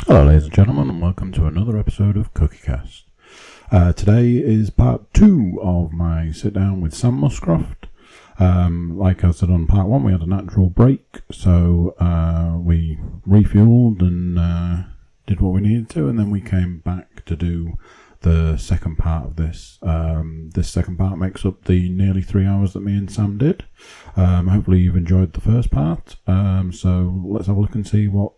Hello ladies and gentlemen, and welcome to another episode of Cookiecast. Today is part 2 of my sit down with Sam Muscroft. Like I said on part 1, we had a natural break, so we refueled and did what we needed to, and then we came back to do the second part of this. This second part makes up the nearly 3 hours that me and Sam did. Hopefully you've enjoyed the first part, so let's have a look and see what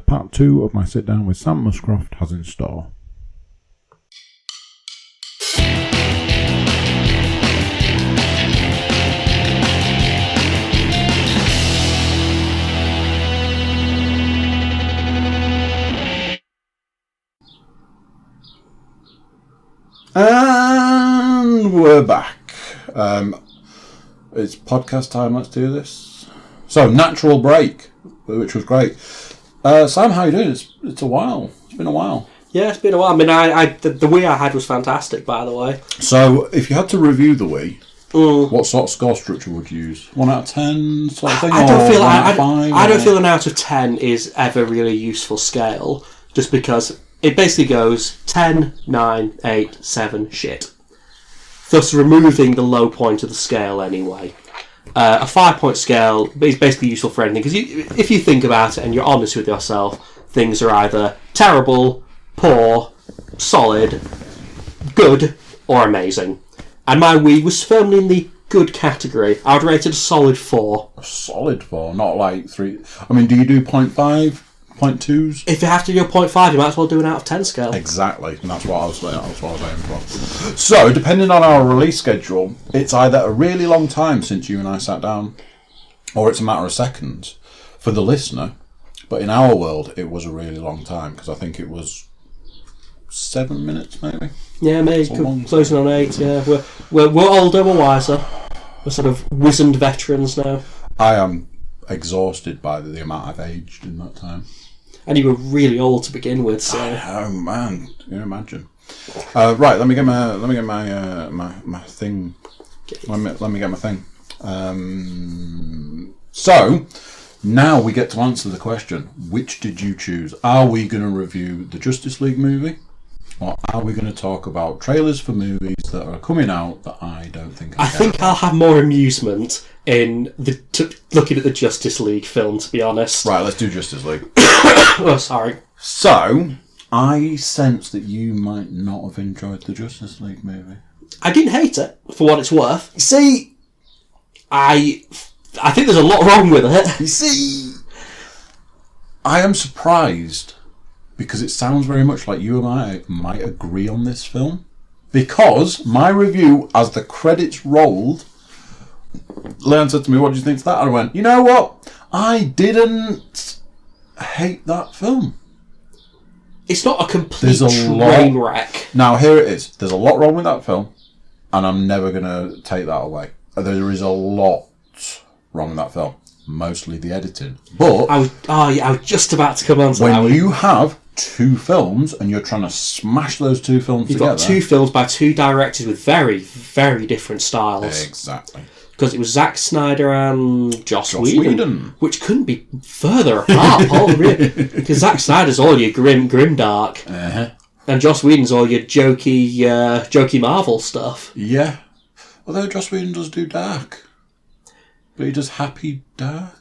part 2 of my sit down with Sam Muscroft has in store. And we're back. It's podcast time, let's do this. So, natural break, which was great. Sam, how are you doing? It's a while. It's been a while. Yeah, it's been a while. I mean, the Wii I had was fantastic, by the way. So, if you had to review the Wii, what sort of score structure would you use? 1 out of 10 sort of thing? I don't feel an out of 10 is ever really a useful scale, just because it basically goes 10, 9, 8, 7, shit. Thus removing the low point of the scale anyway. A 5-point scale is basically useful for anything, because if you think about it and you're honest with yourself, things are either terrible, poor, solid, good, or amazing. And my Wii was firmly in the good category. I would rate it a solid 4. A solid 4, not like 3. I mean, do you do 0.5? 0.2s? If you have to do a 0.5, you might as well do an out of 10 scale. Exactly, and that's what I was saying. For. So, depending on our release schedule, it's either a really long time since you and I sat down, or it's a matter of seconds for the listener. But in our world, it was a really long time, because I think it was 7 minutes, maybe. Yeah, maybe closing on 8. Yeah, we're older, we're wiser. We're sort of wizened veterans now. I am exhausted by the amount I've aged in that time. And you were really old to begin with, so. Oh man, can you imagine? Right, let me get my thing. Let me get my thing. So now we get to answer the question: which did you choose? Are we going to review the Justice League movie, or are we going to talk about trailers for movies that are coming out that I don't think? I think I'll have more amusement in looking at the Justice League film, to be honest. Right, let's do Justice League. Oh, sorry. So, I sense that you might not have enjoyed the Justice League movie. I didn't hate it, for what it's worth. See, I think there's a lot wrong with it. You see, I am surprised, because it sounds very much like you and I might agree on this film. Because my review, as the credits rolled, Leon said to me, "What do you think of that?" And I went, "You know what? I didn't hate that film." It's not a complete train wreck. Now, here it is. There's a lot wrong with that film, and I'm never going to take that away. There is a lot wrong with that film. Mostly the editing. But I was just about to come on to that. When you have 2 films and you're trying to smash those 2 films together... You've got 2 films by 2 directors with very, very different styles. Exactly. Because it was Zack Snyder and Joss Whedon, which couldn't be further apart, Paul, really. Because Zack Snyder's all your grim dark, and Joss Whedon's all your jokey Marvel stuff. Yeah, although Joss Whedon does do dark, but he does happy dark.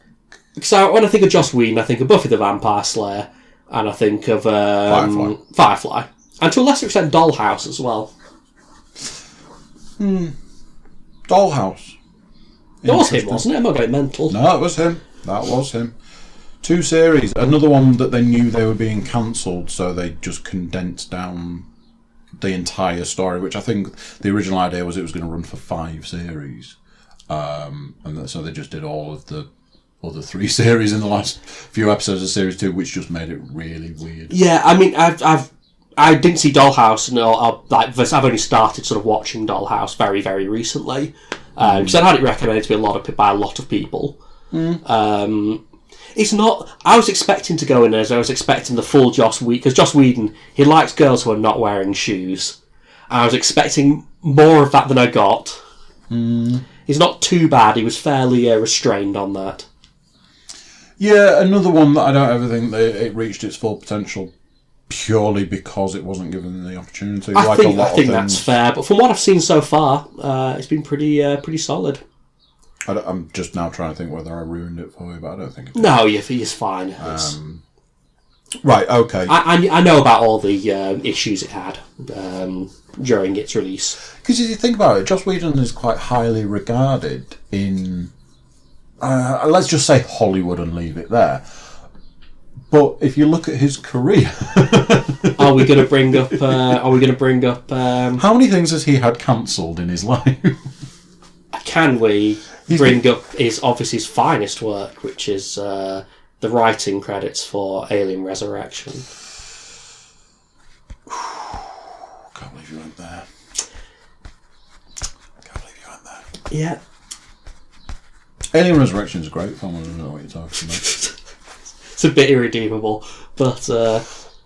So when I think of Joss Whedon, I think of Buffy the Vampire Slayer, and I think of Firefly, and to a lesser extent Dollhouse as well. Dollhouse. That was him, wasn't it? I'm not going mental. No, it was him. That was him. 2 series. Another one that they knew they were being cancelled, so they just condensed down the entire story, which I think the original idea was it was going to run for 5 series. And so they just did all of the other 3 series in the last few episodes of Series 2, which just made it really weird. Yeah, I mean, I didn't see Dollhouse, I've only started sort of watching Dollhouse very, very recently. Because I'd had it recommended to me by a lot of people. It's not... I was expecting to go in as I was expecting the full Joss Whedon... Because Joss Whedon, he likes girls who are not wearing shoes. I was expecting more of that than I got. He's not too bad. He was fairly restrained on that. Yeah, another one that I don't ever think that it reached its full potential purely because it wasn't given the opportunity. I think that's fair, but from what I've seen so far, it's been pretty solid. I'm just now trying to think whether I ruined it for you, but I don't think it did. No, it's fine. Right, okay. I know about all the issues it had during its release. Because if you think about it, Joss Whedon is quite highly regarded in, let's just say Hollywood and leave it there. But if you look at his career, are we going to bring up? How many things has he had cancelled in his life? Can we bring up his finest work, which is the writing credits for Alien Resurrection? Can't believe you went there. Yeah. Alien Resurrection is a great film. I don't know what you're talking about. It's a bit irredeemable, but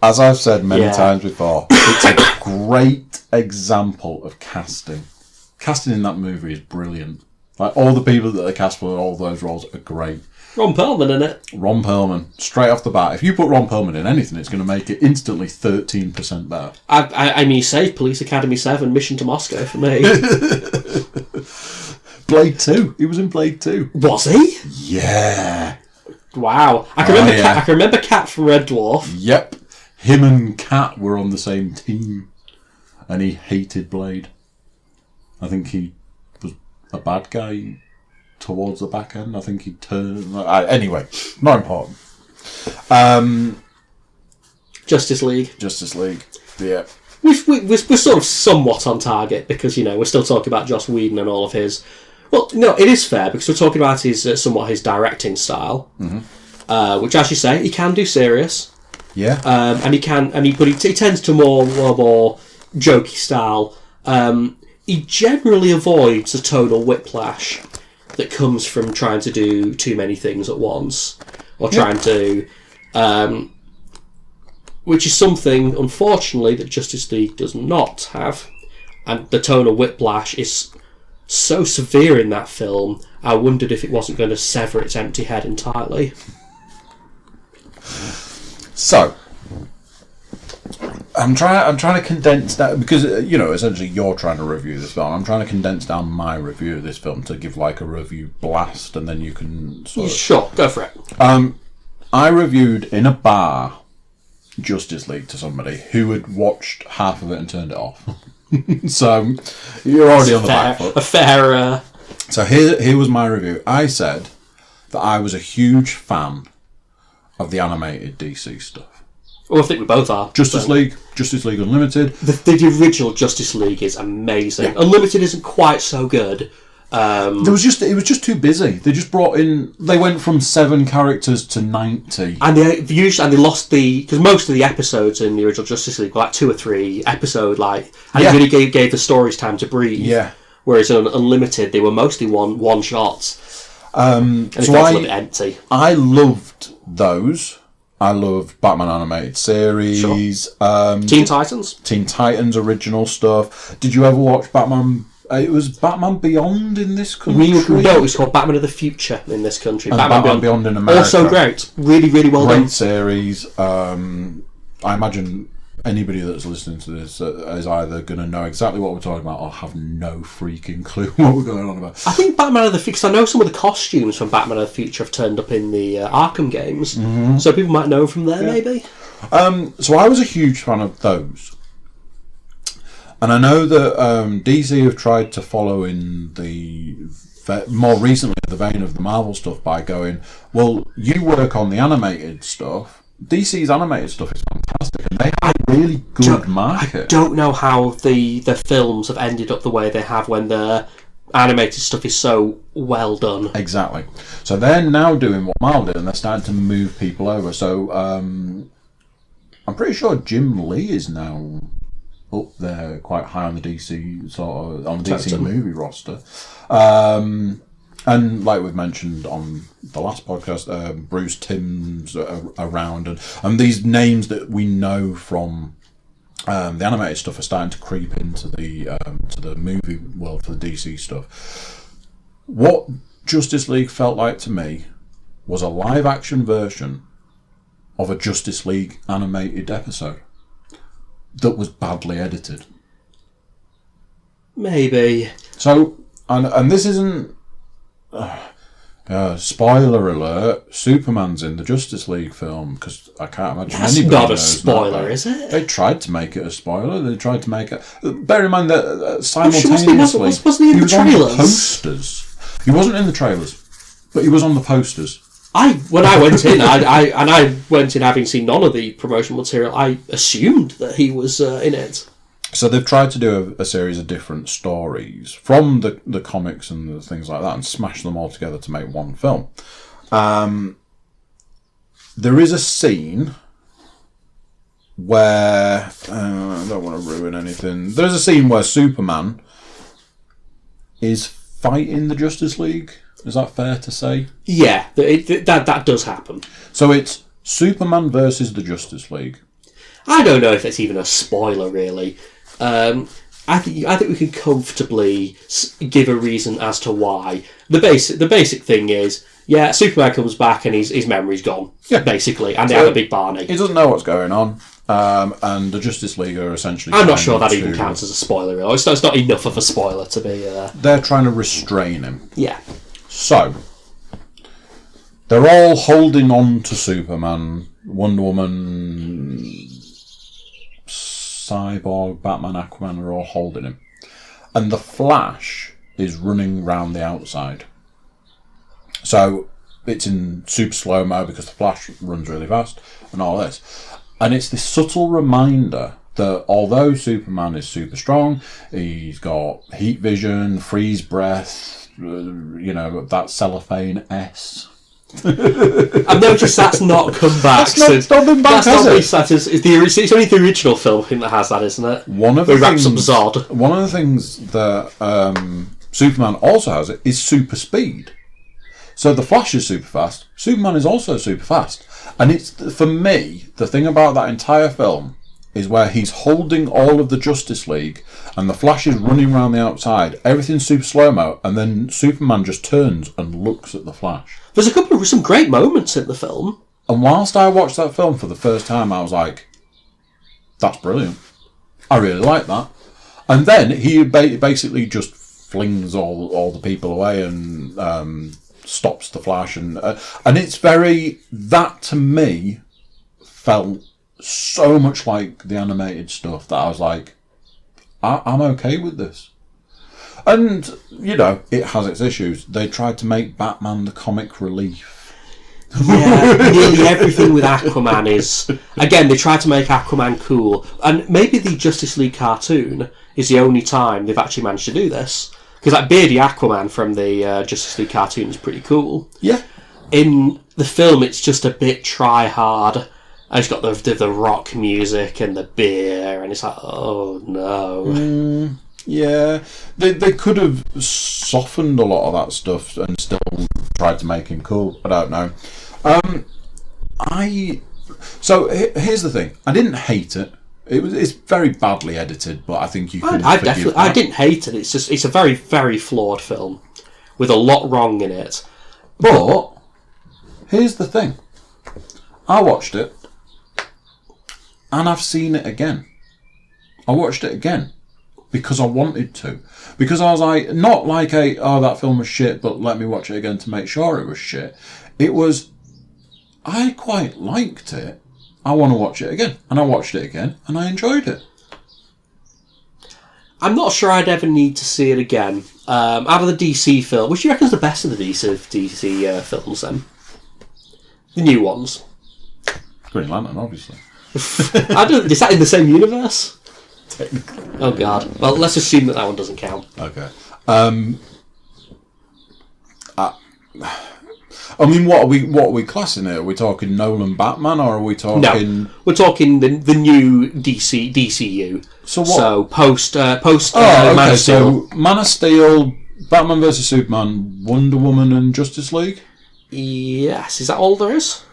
as I've said many times before, it's a great example of casting. Casting in that movie is brilliant. Like, all the people that they cast for all those roles are great. Ron Perlman in it. Ron Perlman, straight off the bat. If you put Ron Perlman in anything, it's going to make it instantly 13% better. I mean, he saved Police Academy 7, Mission to Moscow for me. Blade 2. He was in Blade 2. Was he? Yeah. Wow. I can remember Cat from Red Dwarf. Yep. Him and Cat were on the same team. And he hated Blade. I think he was a bad guy towards the back end. I think he turned... Anyway, not important. Justice League. Yeah. We're sort of somewhat on target because, we're still talking about Joss Whedon and all of his... Well, no, it is fair because we're talking about his directing style, which, as you say, he can do serious. Yeah. But he tends to more jokey style. He generally avoids the tonal whiplash that comes from trying to do too many things at once, or trying to, which is something, unfortunately, that Justice League does not have, and the tonal whiplash is so severe in that film. I wondered if it wasn't going to sever its empty head entirely. So, I'm trying to condense that because essentially you're trying to review this film. I'm trying to condense down my review of this film to give like a review blast, and then you can Sure, go for it. I reviewed in a bar Justice League to somebody who had watched half of it and turned it off. So you're already on the back foot. So here was my review. I said that I was a huge fan of the animated DC stuff. Well, I think we both are. Justice League Unlimited. The original Justice League is amazing. Yeah. Unlimited isn't quite so good. It was just too busy. They just brought in. They went from 7 characters to 90, and they lost because most of the episodes in the original Justice League were like 2 or 3 episode, and it really gave the stories time to breathe. Yeah. Whereas in Unlimited, they were mostly one shots. And it felt a little bit empty. I loved those. I loved Batman animated series. Sure. Teen Titans original stuff. Did you ever watch Batman? It was Batman Beyond in this country. No, it's called Batman of the Future in this country. And Batman Beyond in America. Also great. Really, really well done. Great series. I imagine anybody that's listening to this is either going to know exactly what we're talking about or have no freaking clue what we're going on about. I think Batman of the Future, because I know some of the costumes from Batman of the Future have turned up in the Arkham games, so people might know from there, maybe. So I was a huge fan of those. And I know that DC have tried to follow in more recently the vein of the Marvel stuff by going, well, you work on the animated stuff. DC's animated stuff is fantastic, and they have a really good market. I don't know how the films have ended up the way they have when the animated stuff is so well done. Exactly. So they're now doing what Marvel did, and they're starting to move people over. So I'm pretty sure Jim Lee is now up there quite high on the DC DC movie roster. And like we've mentioned on the last podcast, Bruce Timm's around, and these names that we know from the animated stuff are starting to creep into the movie world for the DC stuff. What Justice League felt like to me was a live-action version of a Justice League animated episode that was badly edited. Maybe. So, and this isn't... spoiler alert, Superman's in the Justice League film, because I can't imagine That's anybody not a knows spoiler, that. is it? They tried to make it a spoiler. They tried to make it... Bear in mind that simultaneously... Wasn't he in the trailers? On the posters. He wasn't in the trailers, but he was on the posters. When I went in, I went in having seen none of the promotional material, I assumed that he was in it. So they've tried to do a series of different stories from the comics and the things like that and smash them all together to make one film. There is a scene where... I don't want to ruin anything. There's a scene where Superman is fighting the Justice League. Is that fair to say? Yeah, that does happen. So it's Superman versus the Justice League. I don't know if it's even a spoiler, really. I think we can comfortably give a reason as to why. The basic thing is, Superman comes back and his memory's gone, basically, and they have a big Barney. He doesn't know what's going on, and the Justice League are essentially... I'm not sure that even counts as a spoiler, really. It's not enough of a spoiler to be... They're trying to restrain him. Yeah. So, they're all holding on to Superman, Wonder Woman, Cyborg, Batman, Aquaman are all holding him. And the Flash is running round the outside. So, it's in super slow-mo because the Flash runs really fast and all this. And it's this subtle reminder that although Superman is super strong, he's got heat vision, freeze breath, that cellophane S. I've noticed that's not come back. That's not been back, has it? It's only the original film that has that, isn't it? One of the things that Superman also has is super speed. So the Flash is super fast. Superman is also super fast. And it's, for me, the thing about that entire film is where he's holding all of the Justice League and the Flash is running around the outside. Everything's super slow-mo, and then Superman just turns and looks at the Flash. There's some great moments in the film. And whilst I watched that film for the first time, I was like, that's brilliant. I really like that. And then he basically just flings all the people away and stops the Flash. And it's very... That, to me, felt so much like the animated stuff that I was like, I'm okay with this. And, it has its issues. They tried to make Batman the comic relief. Yeah, nearly everything with Aquaman is... Again, they tried to make Aquaman cool. And maybe the Justice League cartoon is the only time they've actually managed to do this. Because that beardy Aquaman from the Justice League cartoon is pretty cool. Yeah. In the film, it's just a bit try-hard. And it's got the rock music and the beer, and it's like, oh no. Yeah, they could have softened a lot of that stuff and still tried to make him cool. I don't know. So here's the thing. I didn't hate it. It's very badly edited, but I think you can. I didn't hate it. It's a very, very flawed film with a lot wrong in it. But here's the thing. I watched it. And I've seen it again. I watched it again because I wanted to. Because I was like, not like that film was shit, but let me watch it again to make sure it was shit. It was, I quite liked it. I want to watch it again. And I watched it again and I enjoyed it. I'm not sure I'd ever need to see it again. Out of the DC film, which do you reckon is the best of the DC films then? The new ones. Green Lantern, obviously. Is that in the same universe? Technically. Oh god. Well, let's assume that one doesn't count. Okay. What are we classing it? Are we talking Nolan Batman, or are we talking? No, we're talking the new DCU. So what? So post Man of Steel. So Man of Steel, Batman vs Superman, Wonder Woman, and Justice League. Yes. Is that all there is?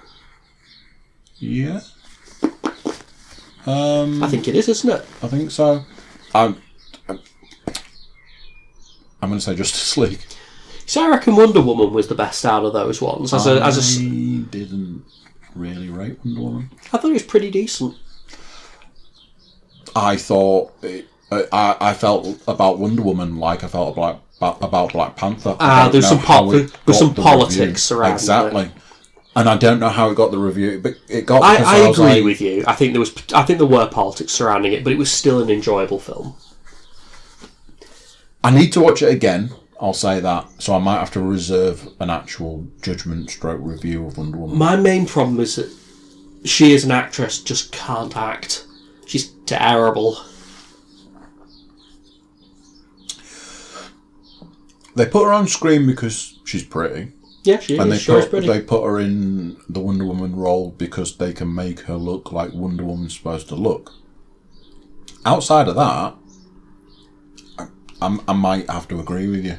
Yeah. I think it is, isn't it? I think so. I'm going to say Justice League. So I reckon Wonder Woman was the best out of those ones. I didn't really rate Wonder Woman. I thought it was pretty decent. I thought I felt about Wonder Woman like I felt about Black Panther. There's some politics surrounding it. Exactly. And I don't know how it got the review, but it got. I agree with you. I think there were politics surrounding it, but it was still an enjoyable film. I need to watch it again. I'll say that. So I might have to reserve an actual judgment/stroke review of Wonder Woman. My main problem is that she, as an actress, just can't act. She's terrible. They put her on screen because she's pretty. Yeah, she is. And Pretty. they put her in the Wonder Woman role because they can make her look like Wonder Woman's supposed to look. Outside of that, I might have to agree with you.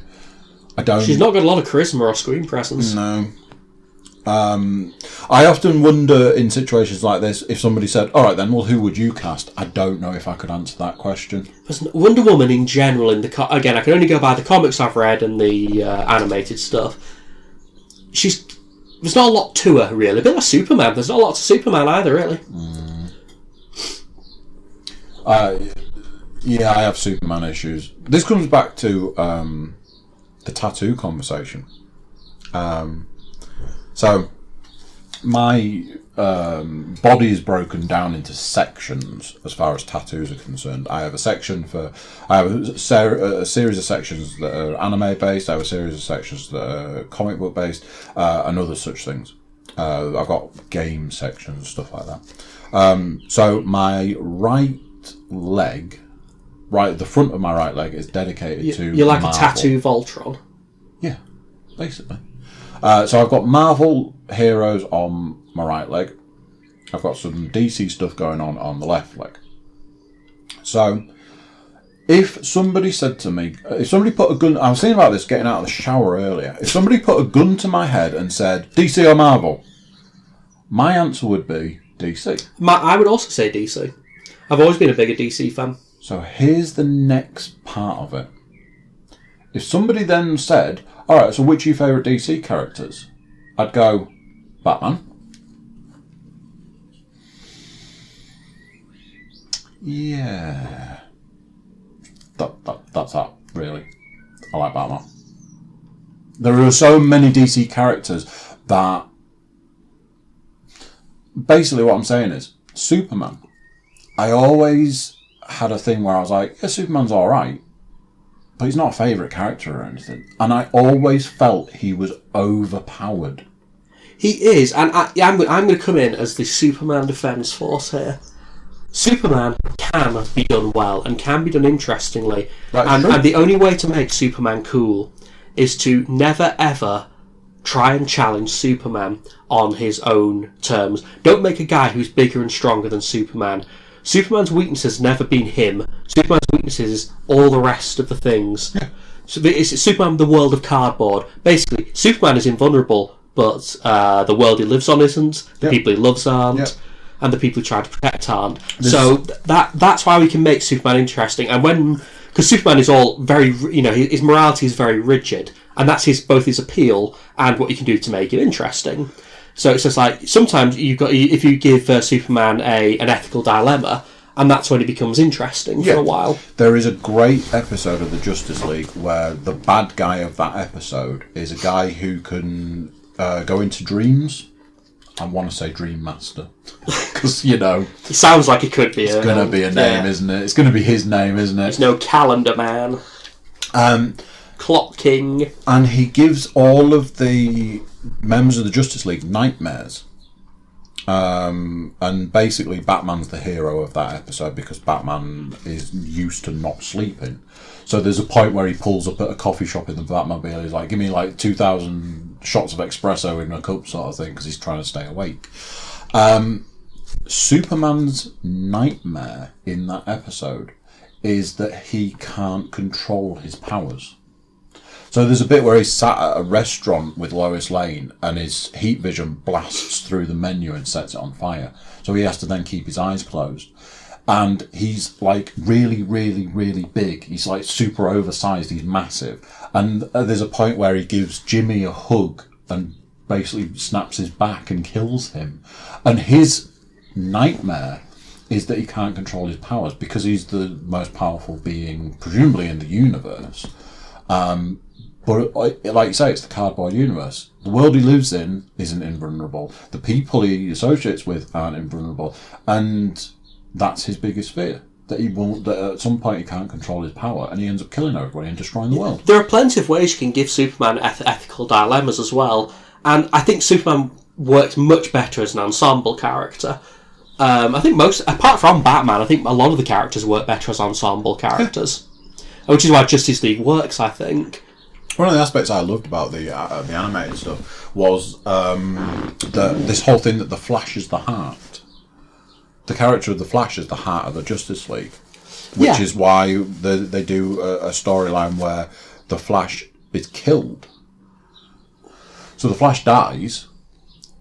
She's not got a lot of charisma or screen presence. No. I often wonder in situations like this, if somebody said, all right then, well, who would you cast? I don't know if I could answer that question. Wonder Woman in general, again, I can only go by the comics I've read and the animated stuff. There's not a lot to her, really. A bit like Superman. There's not a lot to Superman either, really. Yeah, I have Superman issues. This comes back to the tattoo conversation. So, my body is broken down into sections as far as tattoos are concerned. I have a series of sections that are anime based. I have a series of sections that are comic book based, and other such things. I've got game sections and stuff like that. So my right leg, the front of my right leg is dedicated to You're like Marvel. a tattoo Voltron. Yeah, basically. So I've got Marvel heroes on my right leg. I've got some DC stuff going on the left leg. So, if somebody said to me, if somebody put a gun, I was thinking about this getting out of the shower earlier. If somebody put a gun to my head and said, DC or Marvel, my answer would be DC. I would also say DC. I've always been a bigger DC fan. So here's the next part of it. If somebody then said, alright, so which are your favourite DC characters? I'd go, Batman. Yeah. That's that, really. I like Batman. There are so many DC characters that... Basically what I'm saying is, Superman. I always had a thing where I was like, yeah, Superman's alright, but he's not a favourite character or anything. And I always felt he was overpowered. He is, and I'm going to come in as the Superman Defence Force here. Superman can be done well and can be done interestingly. And the only way to make Superman cool is to never ever try and challenge Superman on his own terms. Don't make a guy who's bigger and stronger than Superman. Superman's weakness has never been him. Superman's weakness is all the rest of the things. Yeah. So it's Superman, the world of cardboard. Basically, Superman is invulnerable, but the world he lives on isn't. The people he loves aren't. And the people he tries to protect aren't. So that's why we can make Superman interesting. And because Superman is all very, his morality is very rigid, and that's both his appeal and what you can do to make it interesting. So it's just like sometimes if you give Superman an ethical dilemma, and that's when it becomes interesting for a while. There is a great episode of the Justice League where the bad guy of that episode is a guy who can go into dreams. I want to say Dream Master because it sounds like it could be. It's going to be a name, isn't it? It's going to be his name, isn't it? It's no Calendar Man. Clock King. And he gives all of the members of the Justice League nightmares. And basically Batman's the hero of that episode because Batman is used to not sleeping. So there's a point where he pulls up at a coffee shop in the Batmobile. He's like, give me 2,000 shots of espresso in a cup sort of thing because he's trying to stay awake. Superman's nightmare in that episode is that he can't control his powers. So there's a bit where he's sat at a restaurant with Lois Lane and his heat vision blasts through the menu and sets it on fire. So he has to then keep his eyes closed. And he's like really, really, really big. He's like super oversized. He's massive. And there's a point where he gives Jimmy a hug and basically snaps his back and kills him. And his nightmare is that he can't control his powers because he's the most powerful being, presumably, in the universe. But like you say, it's the cardboard universe. The world he lives in isn't invulnerable. The people he associates with aren't invulnerable. And that's his biggest fear. That at some point he can't control his power and he ends up killing everybody and destroying the world. There are plenty of ways you can give Superman ethical dilemmas as well. And I think Superman works much better as an ensemble character. I think apart from Batman, I think a lot of the characters work better as ensemble characters. Which is why Justice League works, I think. One of the aspects I loved about the animated stuff was this whole thing that the Flash is the heart. The character of the Flash is the heart of the Justice League, which is why they do a storyline where the Flash is killed. So the Flash dies,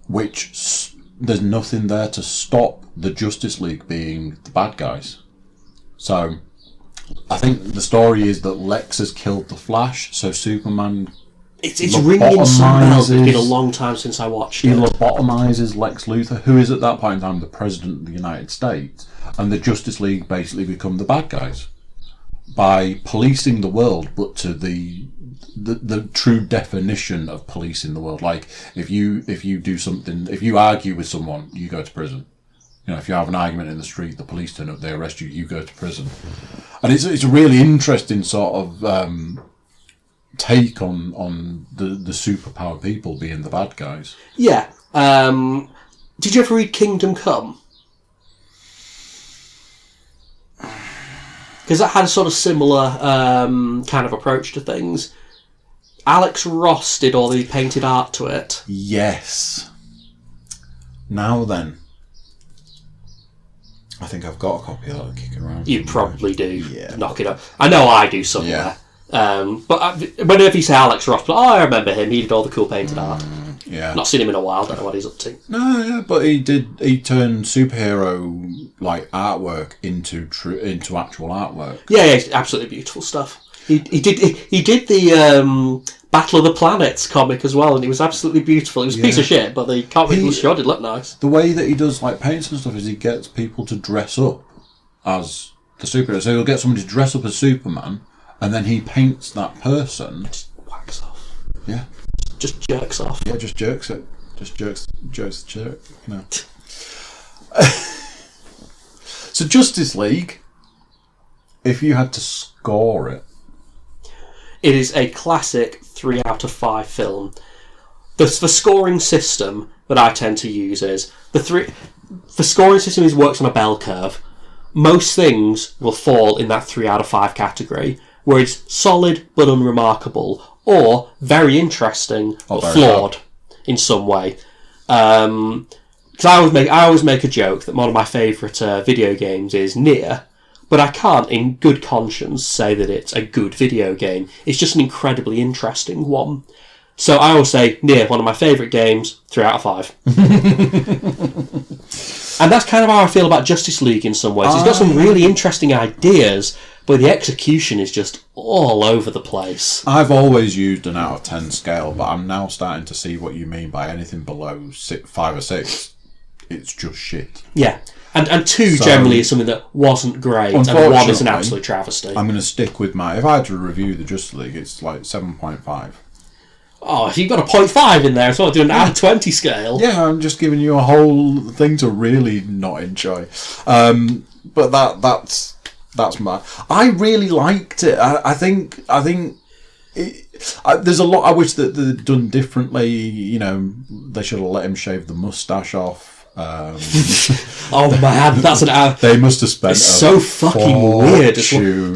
which there's nothing there to stop the Justice League being the bad guys. So I think the story is that Lex has killed the Flash, so Superman... It's ringing some bells. It's been a long time since I watched it. He lobotomizes Lex Luthor, who is at that point in time the President of the United States, and the Justice League basically become the bad guys by policing the world, but to the true definition of policing the world. Like if you do something, if you argue with someone, you go to prison. You know, if you have an argument in the street, the police turn up, they arrest you, you go to prison. And it's a really interesting sort of take on the superpowered people being the bad guys. Yeah. Did you ever read Kingdom Come? Because that had a sort of similar kind of approach to things. Alex Ross did all the painted art to it. Yes. Now then. I think I've got a copy of that kicking around. You probably do. Yeah. Knock it up. I know I do somewhere. Yeah. But whenever you say Alex Ross, I remember him. He did all the cool painted art. Yeah. Not seen him in a while. Don't know what he's up to. No, yeah, but he turned superhero like artwork into actual artwork. Yeah, absolutely beautiful stuff. He did the Battle of the Planets comic as well, and it was absolutely beautiful. It was a piece of shit, but the comic was sure did look nice. The way that he does like paints and stuff is he gets people to dress up as the superhero. So he'll get somebody to dress up as Superman, and then he paints that person. Just whacks off. Yeah. Just jerks off. Yeah, just jerks it. Just jerks the jerk. You know. So Justice League, if you had to score it. It is a classic 3 out of 5 film. The scoring system that I tend to use is the scoring system works on a bell curve. Most things will fall in that 3 out of 5 category, where it's solid but unremarkable, or very interesting but flawed in some way. Because I always make a joke that one of my favourite video games is Nier. But I can't, in good conscience, say that it's a good video game. It's just an incredibly interesting one. So I always say, Nier, one of my favourite games, 3 out of 5. And that's kind of how I feel about Justice League in some ways. It's got some really interesting ideas, but the execution is just all over the place. I've always used an out of 10 scale, but I'm now starting to see what you mean by anything below 5 or 6. It's just shit. Yeah. And 2 generally is something that wasn't great, and 1 is an absolute travesty. I'm going to stick with if I had to review the Justice League, it's like 7.5. Oh, you've got a 0.5 in there as well, doing an out of 20 scale. Yeah, I'm just giving you a whole thing to really not enjoy. But that's my... I really liked it. I think there's a lot I wish that they'd done differently. You know, they should have let him shave the moustache off. Oh man, that's an hour. They must have spent. It's so fucking weird.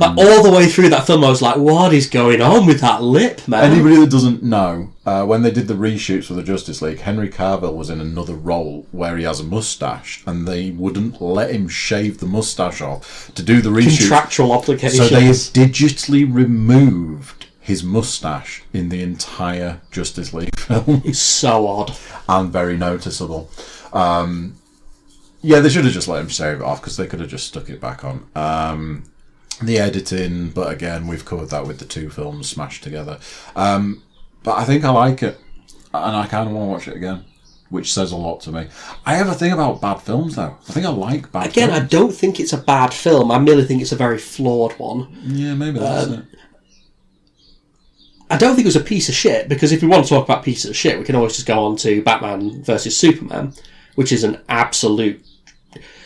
Like all the way through that film, I was like, "What is going on with that lip, man?" Anybody that doesn't know, when they did the reshoots for the Justice League, Henry Cavill was in another role where he has a moustache, and they wouldn't let him shave the moustache off to do the reshoots. Contractual obligations. So they digitally removed his moustache in the entire Justice League film. It's so odd and very noticeable. Yeah, they should have just let him shave it off because they could have just stuck it back on. The editing, but again, we've covered that with the two films smashed together. But I think I like it, and I kind of want to watch it again, which says a lot to me. I have a thing about bad films, though. I think I like bad films. I don't think it's a bad film. I merely think it's a very flawed one. Yeah, maybe that's it. I don't think it was a piece of shit, because if we want to talk about pieces of shit, we can always just go on to Batman versus Superman, which is an absolute...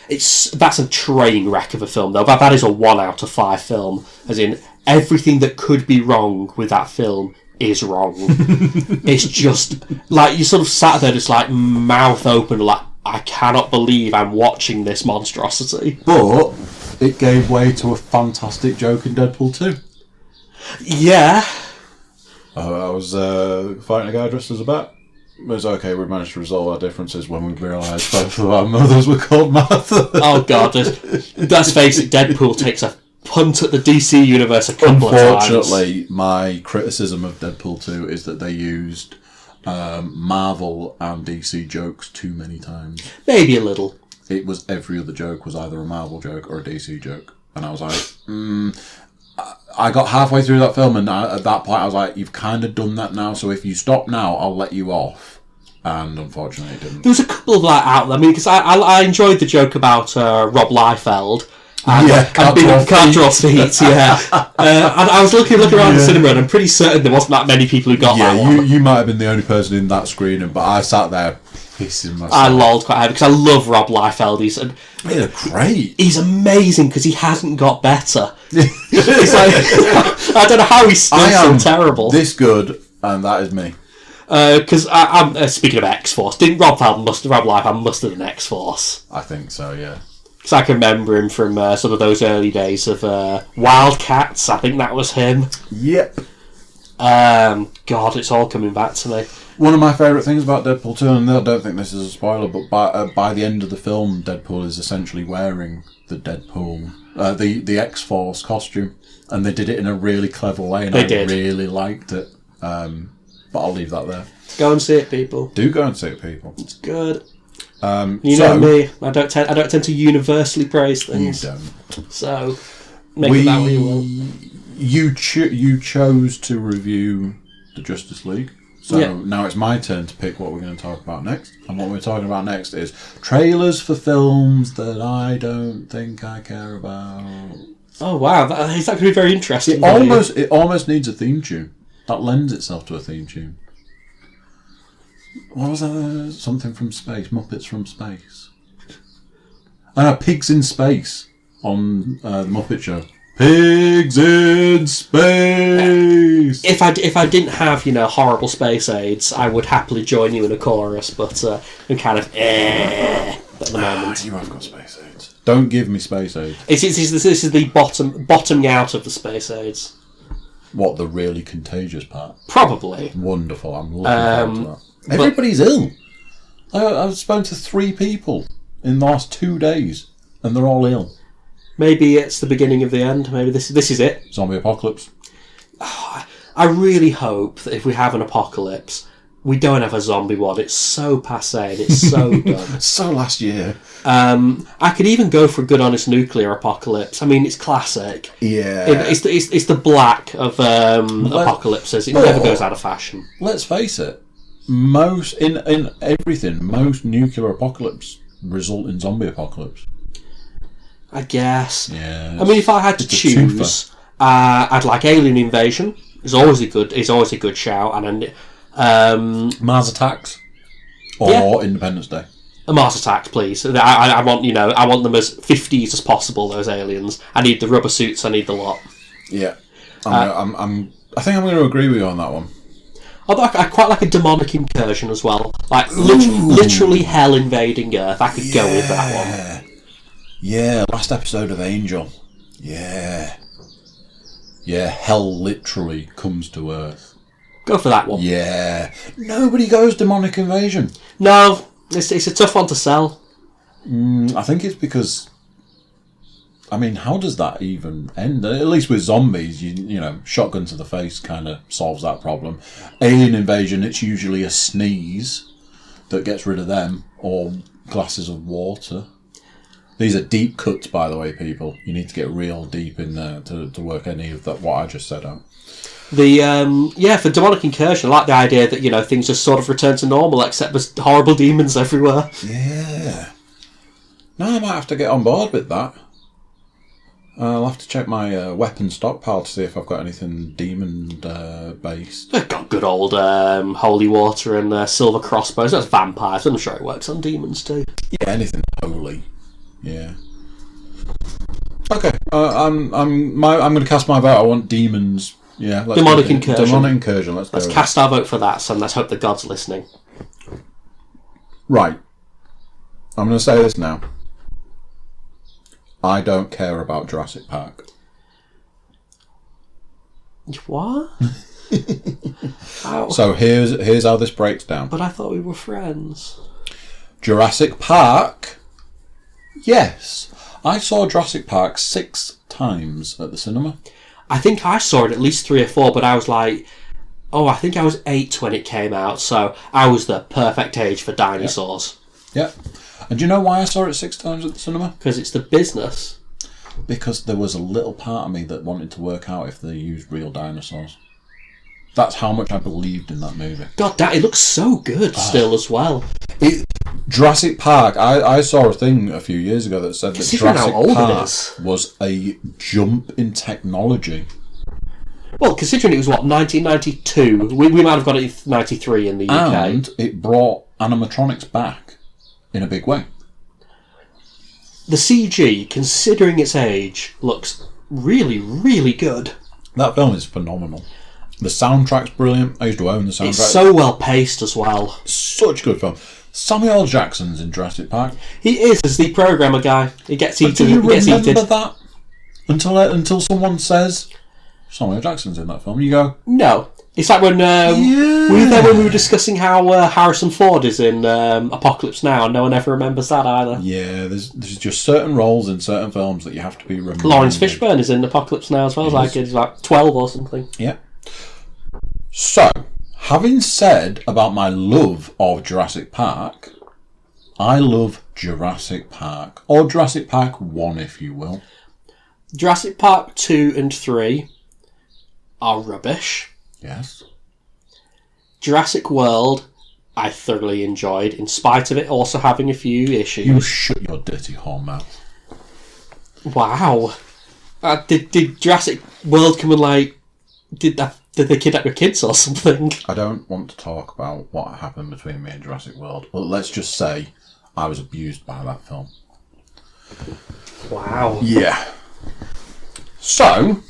That's a train wreck of a film, though. That is a 1 out of 5 film, as in everything that could be wrong with that film is wrong. It's just like you sort of sat there just like mouth open, like, I cannot believe I'm watching this monstrosity. But it gave way to a fantastic joke in Deadpool 2. Yeah. I was fighting a guy dressed as a bat. It was okay, we managed to resolve our differences when we realised both of our mothers were called Martha. Oh god, let's face it, Deadpool takes a punt at the DC universe a couple of times. Unfortunately, my criticism of Deadpool 2 is that they used Marvel and DC jokes too many times. Maybe a little. It was every other joke was either a Marvel joke or a DC joke. And I was like, I got halfway through that film, and at that point I was like, you've kind of done that now, so if you stop now, I'll let you off. And unfortunately it didn't. There was a couple of that out there. I mean, because I enjoyed the joke about Rob Liefeld. And, can't draw feet, yeah. And I was looking around the cinema, and I'm pretty certain there wasn't that many people who got that one. You might have been the only person in that screening, but I sat there pissing myself. I lolled quite heavy, because I love Rob Liefeld. He's great. He's amazing, because he hasn't got better. It's like, I don't know how he's still so terrible. This good, and that is me. Because I'm speaking of X-Force, didn't Rob Liefeld must have done X-Force? I think so, yeah. Because I can remember him from sort of those early days of Wildcats. I think that was him. Yep. God, it's all coming back to me. One of my favourite things about Deadpool 2, and I don't think this is a spoiler, but by the end of the film, Deadpool is essentially wearing the Deadpool, the X-Force costume, and they did it in a really clever way, and I really liked it. But I'll leave that there. Go and see it, people. Do go and see it, people. It's good. You know me. I don't tend to universally praise things. You don't. So make it that way you will. You chose to review the Justice League. So now it's my turn to pick what we're going to talk about next. And what we're talking about next is trailers for films that I don't think I care about. Oh wow, is that going to be very interesting? It almost needs a theme tune. That lends itself to a theme tune. What was that? Something from space. Muppets from space. Pigs in Space on the Muppet Show. Pigs in Space! If I didn't have, horrible space aids, I would happily join you in a chorus, but I'm kind of at the moment. You have got space aids. Don't give me space aids. This is the bottoming out of the space aids. What, the really contagious part? Probably. Wonderful. I'm looking forward to that. Everybody's ill. I've spoken to 3 people in the last 2 days, and they're all ill. Maybe it's the beginning of the end. Maybe this is it. Zombie apocalypse. I really hope that if we have an apocalypse, we don't have a zombie one. It's so passé and it's so dumb. So last year. I could even go for a good, honest nuclear apocalypse. I mean, it's classic. Yeah. It's the black of apocalypses. It never goes out of fashion. Let's face it. Most nuclear apocalypse result in zombie apocalypse. I guess. Yeah. I mean, if I had to choose, I'd like Alien Invasion. It's always a good shout, and Mars Attacks or Independence Day. A Mars Attacks, please. I want them as 50s as possible. Those aliens. I need the rubber suits. I need the lot. Yeah. I think I'm going to agree with you on that one. Although I quite like a demonic incursion as well. Like literally hell invading Earth. I could go with that one. Yeah, last episode of Angel. Yeah. Yeah, hell literally comes to Earth. Go for that one. Yeah. Nobody goes demonic invasion. No, it's a tough one to sell. I think it's because... I mean, how does that even end? At least with zombies, you know, shotgun to the face kind of solves that problem. Alien invasion, it's usually a sneeze that gets rid of them, or glasses of water. These are deep cuts, by the way, people. You need to get real deep in there to work any of that, what I just said out. For demonic incursion, I like the idea that, things just sort of return to normal, except there's horrible demons everywhere. Yeah. No, I might have to get on board with that. I'll have to check my weapon stockpile to see if I've got anything demon-based. They've got good old holy water and silver crossbows. That's vampires. I'm sure it works on demons too. Yeah, anything holy. Yeah. Okay, I'm going to cast my vote. I want demons. Yeah, let's demonic incursion. Demonic incursion. Let's cast our vote for that, and let's hope the gods are listening. Right. I'm going to say this now. I don't care about Jurassic Park. What? So here's how this breaks down. But I thought we were friends. Jurassic Park. Yes, I saw Jurassic Park 6 times at the cinema. I think I saw it at least 3 or 4, but I was like, I think I was 8 when it came out, so I was the perfect age for dinosaurs. Yeah. And do you know why I saw it 6 times at the cinema? Because it's the business. Because there was a little part of me that wanted to work out if they used real dinosaurs. That's how much I believed in that movie. God damn, it looks so good still as well. Jurassic Park, I saw a thing a few years ago that said that Jurassic Park was a jump in technology. Well, considering it was, 1992? We might have got it in 93 in the UK. And it brought animatronics back in a big way. The CG, considering its age, looks really, really good. That film is phenomenal. The soundtrack's brilliant. I used to own the soundtrack. It's so well paced as well. Such a good film. Samuel L. Jackson's in Jurassic Park. He is, as the programmer guy. He gets eaten. Do you remember that? Until someone says Samuel L. Jackson's in that film, you go, no. It's like when we were there when we were discussing how Harrison Ford is in Apocalypse Now, and no one ever remembers that either. Yeah, there's just certain roles in certain films that you have to be remembered. Lawrence Fishburne is in Apocalypse Now as well. He's like 12 or something. Yeah. So, having said about my love of Jurassic Park, I love Jurassic Park. Or Jurassic Park 1, if you will. Jurassic Park 2 and 3 are rubbish. Yes. Jurassic World, I thoroughly enjoyed, in spite of it also having a few issues. You shut your dirty whore mouth. Wow. Did Jurassic World come and did they kidnap your kids or something? I don't want to talk about what happened between me and Jurassic World, but let's just say I was abused by that film. Wow. Yeah. So,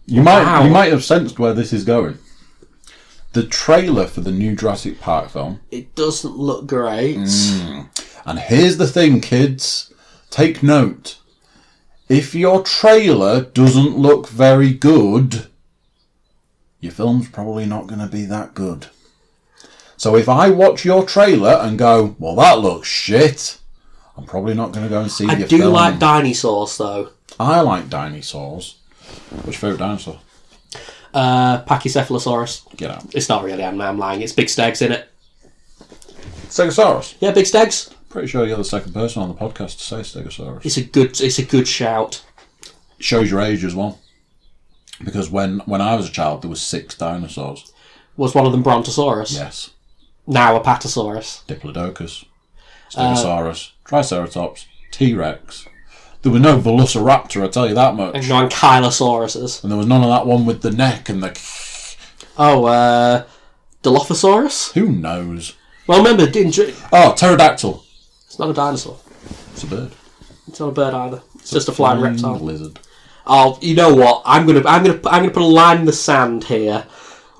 you might have sensed where this is going. The trailer for the new Jurassic Park film. It doesn't look great. And here's the thing, kids. Take note. If your trailer doesn't look very good, your film's probably not going to be that good. So if I watch your trailer and go, well, that looks shit, I'm probably not going to go and see your film. I do like dinosaurs, though. I like dinosaurs. What's your favourite dinosaur? Pachycephalosaurus. Get out. It's not really, I'm lying. It's Big Stegs, in it. Stegosaurus? Yeah, Big Stegs. Pretty sure you're the second person on the podcast to say Stegosaurus. It's a good shout. It shows your age as well. Because when I was a child, there was 6 dinosaurs. Was one of them Brontosaurus? Yes. Now Apatosaurus. Diplodocus. Stegosaurus. Triceratops. T-Rex. There was no Velociraptor, I tell you that much. And no Ankylosauruses. And there was none of that one with the neck and the... Dilophosaurus? Who knows? Well, remember, didn't you... Oh, pterodactyl. It's not a dinosaur. It's a bird. It's not a bird either. It's just a flying reptile. Lizard. Oh, you know what? I'm gonna put a line in the sand here,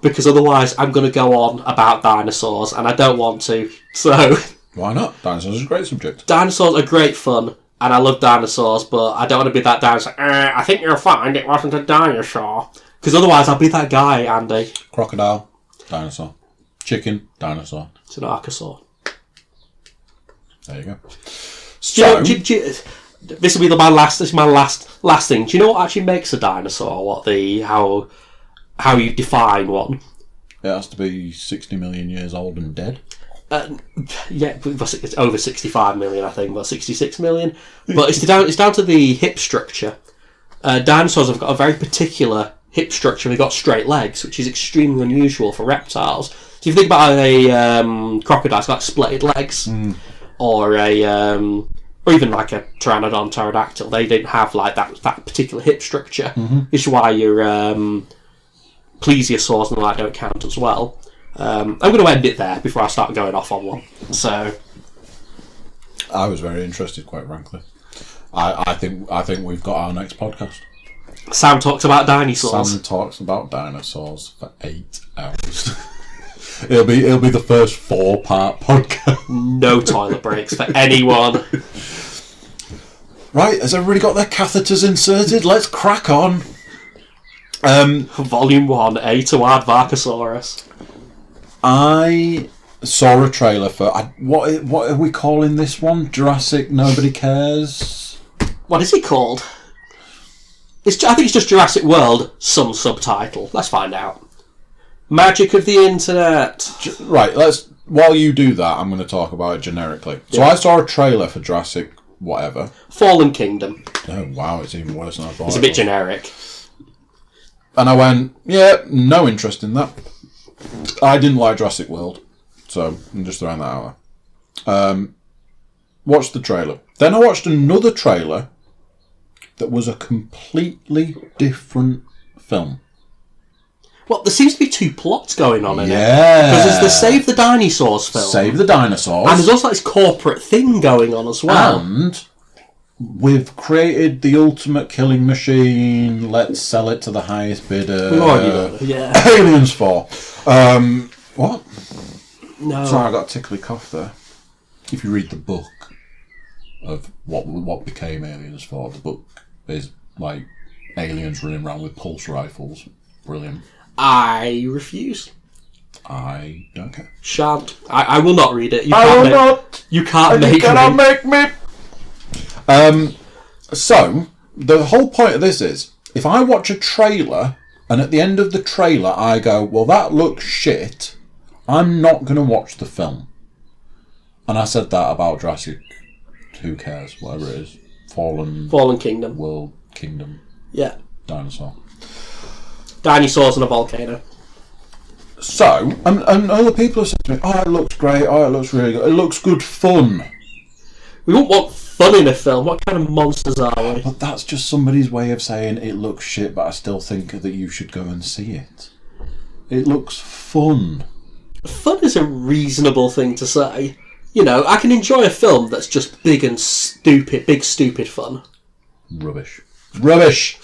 because otherwise I'm gonna go on about dinosaurs, and I don't want to. So why not? Dinosaurs are a great subject. Dinosaurs are great fun, and I love dinosaurs, but I don't want to be that dinosaur. I think you'll find it wasn't a dinosaur, because otherwise I'll be that guy, Andy. Crocodile, dinosaur. Chicken, dinosaur. It's an archosaur. There you go. So this will be my last thing. Do you know what actually makes a dinosaur? How you define one? It has to be 60 million years old and dead. Yeah, it's over 65 million, I think, about 66 million. But it's down to the hip structure. Dinosaurs have got a very particular hip structure. They've got straight legs, which is extremely unusual for reptiles. So if you think about a crocodile, it's got split legs, or even like a pteranodon, pterodactyl. They didn't have like that particular hip structure. Which is why your plesiosaurs and the like don't count as well. I'm going to end it there before I start going off on one. So, I was very interested, quite frankly. I think we've got our next podcast. Sam talks about dinosaurs. Sam talks about dinosaurs for 8 hours. it'll be the first 4-part podcast. No toilet breaks for anyone. Right, has everybody got their catheters inserted? Let's crack on. Volume 1, A to Advarchosaurus. I saw a trailer for what are we calling this one? Jurassic Nobody Cares. What is it called? I think it's just Jurassic World. Some subtitle. Let's find out. Magic of the internet. Right. While you do that, I'm going to talk about it generically. So I saw a trailer for Jurassic whatever. Fallen Kingdom. Oh wow, it's even worse than I thought. It's a bit generic. And I went, yeah, no interest in that. I didn't like Jurassic World, so I'm just throwing that out there. Watched the trailer. Then I watched another trailer that was a completely different film. Well, there seems to be 2 plots going on in it. Yeah. Because there's the Save the Dinosaurs film. Save the Dinosaurs. And there's also this corporate thing going on as well. And we've created the ultimate killing machine. Let's sell it to the highest bidder. Yeah. Aliens 4. What? No. Sorry, I got a tickly cough there. If you read the book of what became Aliens 4, the book is like aliens running around with pulse rifles. Brilliant. I refuse. I don't care. Shan't. I will not read it. I will not. You can't make me. You cannot make me. So, the whole point of this is, if I watch a trailer, and at the end of the trailer I go, well, that looks shit, I'm not going to watch the film. And I said that about Jurassic, who cares, whatever it is. Fallen Kingdom. World Kingdom. Yeah. Dinosaur. Dinosaurs and a volcano. So, and other people have said to me, oh, it looks great, oh, it looks really good, it looks good fun. We won't want fun in a film. What kind of monsters are we? But that's just somebody's way of saying it looks shit, but I still think that you should go and see it. It looks fun. Fun is a reasonable thing to say. You know, I can enjoy a film that's just big and stupid, big stupid fun. Rubbish. Rubbish!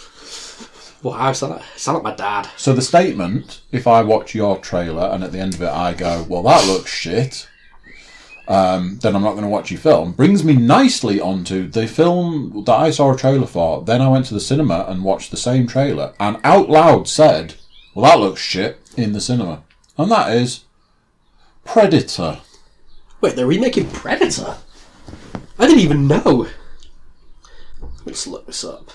Wow, sound like my dad. So the statement, if I watch your trailer and at the end of it I go, well, that looks shit, then I'm not going to watch your film, brings me nicely onto the film that I saw a trailer for. Then I went to the cinema and watched the same trailer and out loud said, well, that looks shit, in the cinema. And that is Predator. Wait, they're remaking Predator? I didn't even know. Let's look this up.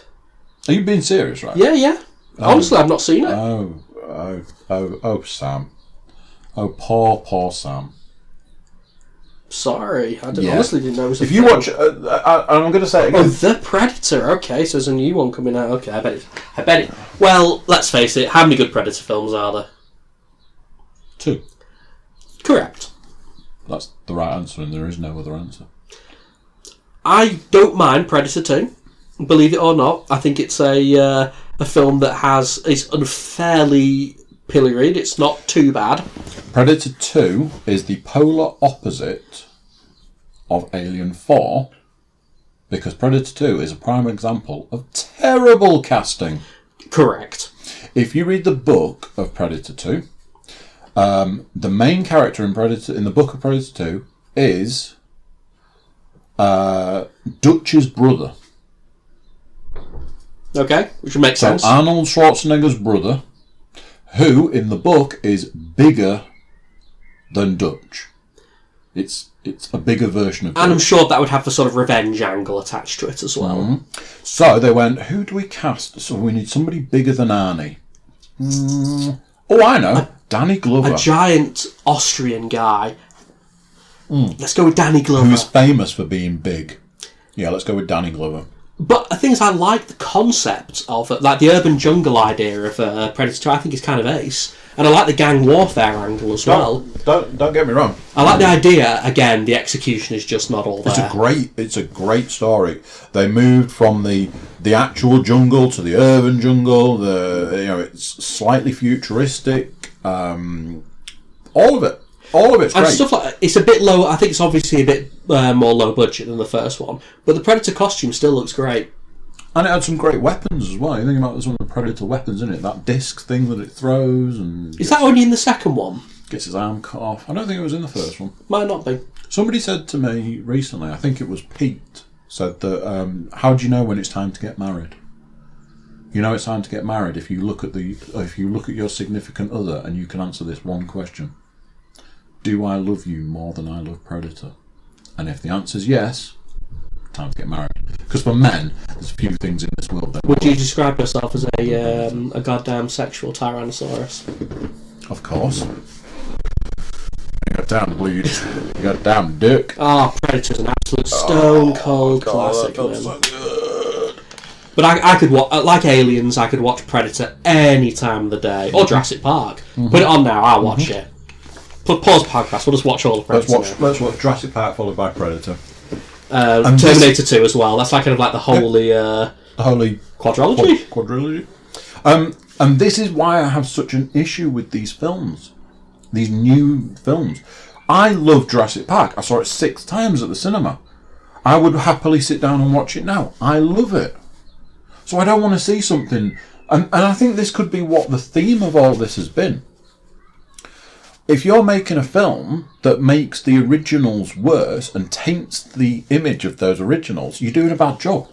Are you being serious, right? Yeah. Honestly, I've not seen it. Oh, Sam. Oh, poor Sam. Sorry, I honestly didn't know it was a If you film. watch, I'm going to say it again. Oh, The Predator. Okay, so there's a new one coming out. Okay, I bet it. Well, let's face it. How many good Predator films are there? 2. Correct. That's the right answer, and there is no other answer. I don't mind Predator 2. Believe it or not, I think it's a film that is unfairly pilloried. It's not too bad. Predator 2 is the polar opposite of Alien 4, because Predator 2 is a prime example of terrible casting. Correct. If you read the book of Predator 2, the main character in the book of Predator 2 is Dutch's brother. Okay, which would make sense. So Arnold Schwarzenegger's brother, who in the book is bigger than Dutch. It's a bigger version of Dutch. And I'm sure that would have the sort of revenge angle attached to it as well. Mm-hmm. So they went, who do we cast? So we need somebody bigger than Arnie. Oh, I know. Danny Glover. A giant Austrian guy. Let's go with Danny Glover. Who's famous for being big. Yeah, let's go with Danny Glover. But the thing is, I like the concept of it, like the urban jungle idea of Predator 2. I think is kind of ace, and I like the gang warfare angle as well. Don't get me wrong. I like the idea. Again, the execution is just not all there. It's a great story. They moved from the actual jungle to the urban jungle. It's slightly futuristic. All of it. All of it's great. And stuff like it's a bit low. I think it's obviously a bit more low budget than the first one, but the Predator costume still looks great. And it had some great weapons as well. You think about some of the Predator weapons, isn't it? That disc thing that it throws and is that only in the second one? Gets his arm cut off. I don't think it was in the first one. Might not be. Somebody said to me recently, I think it was Pete, said that how do you know when it's time to get married? You know it's time to get married if you look at your significant other and you can answer this one question. Do I love you more than I love Predator? And if the answer is yes, time to get married. Because for men, there's a few things in this world that... Would you describe yourself as a goddamn sexual Tyrannosaurus? Of course. You got damn bleed. You got damn dick. Oh, Predator's an absolute stone cold classic. That so good. But I could watch, like Aliens, I could watch Predator any time of the day. Or Jurassic Park. Put it on now, I'll watch it. Pause podcast. We'll just watch all the Predator. Let's watch Jurassic Park followed by Predator. Terminator 2 as well. That's like kind of like the holy quadrilogy. Quadrilogy. And this is why I have such an issue with these films, these new films. I love Jurassic Park. I saw it 6 times at the cinema. I would happily sit down and watch it now. I love it. So I don't want to see something, and I think this could be what the theme of all this has been. If you're making a film that makes the originals worse and taints the image of those originals, you're doing a bad job.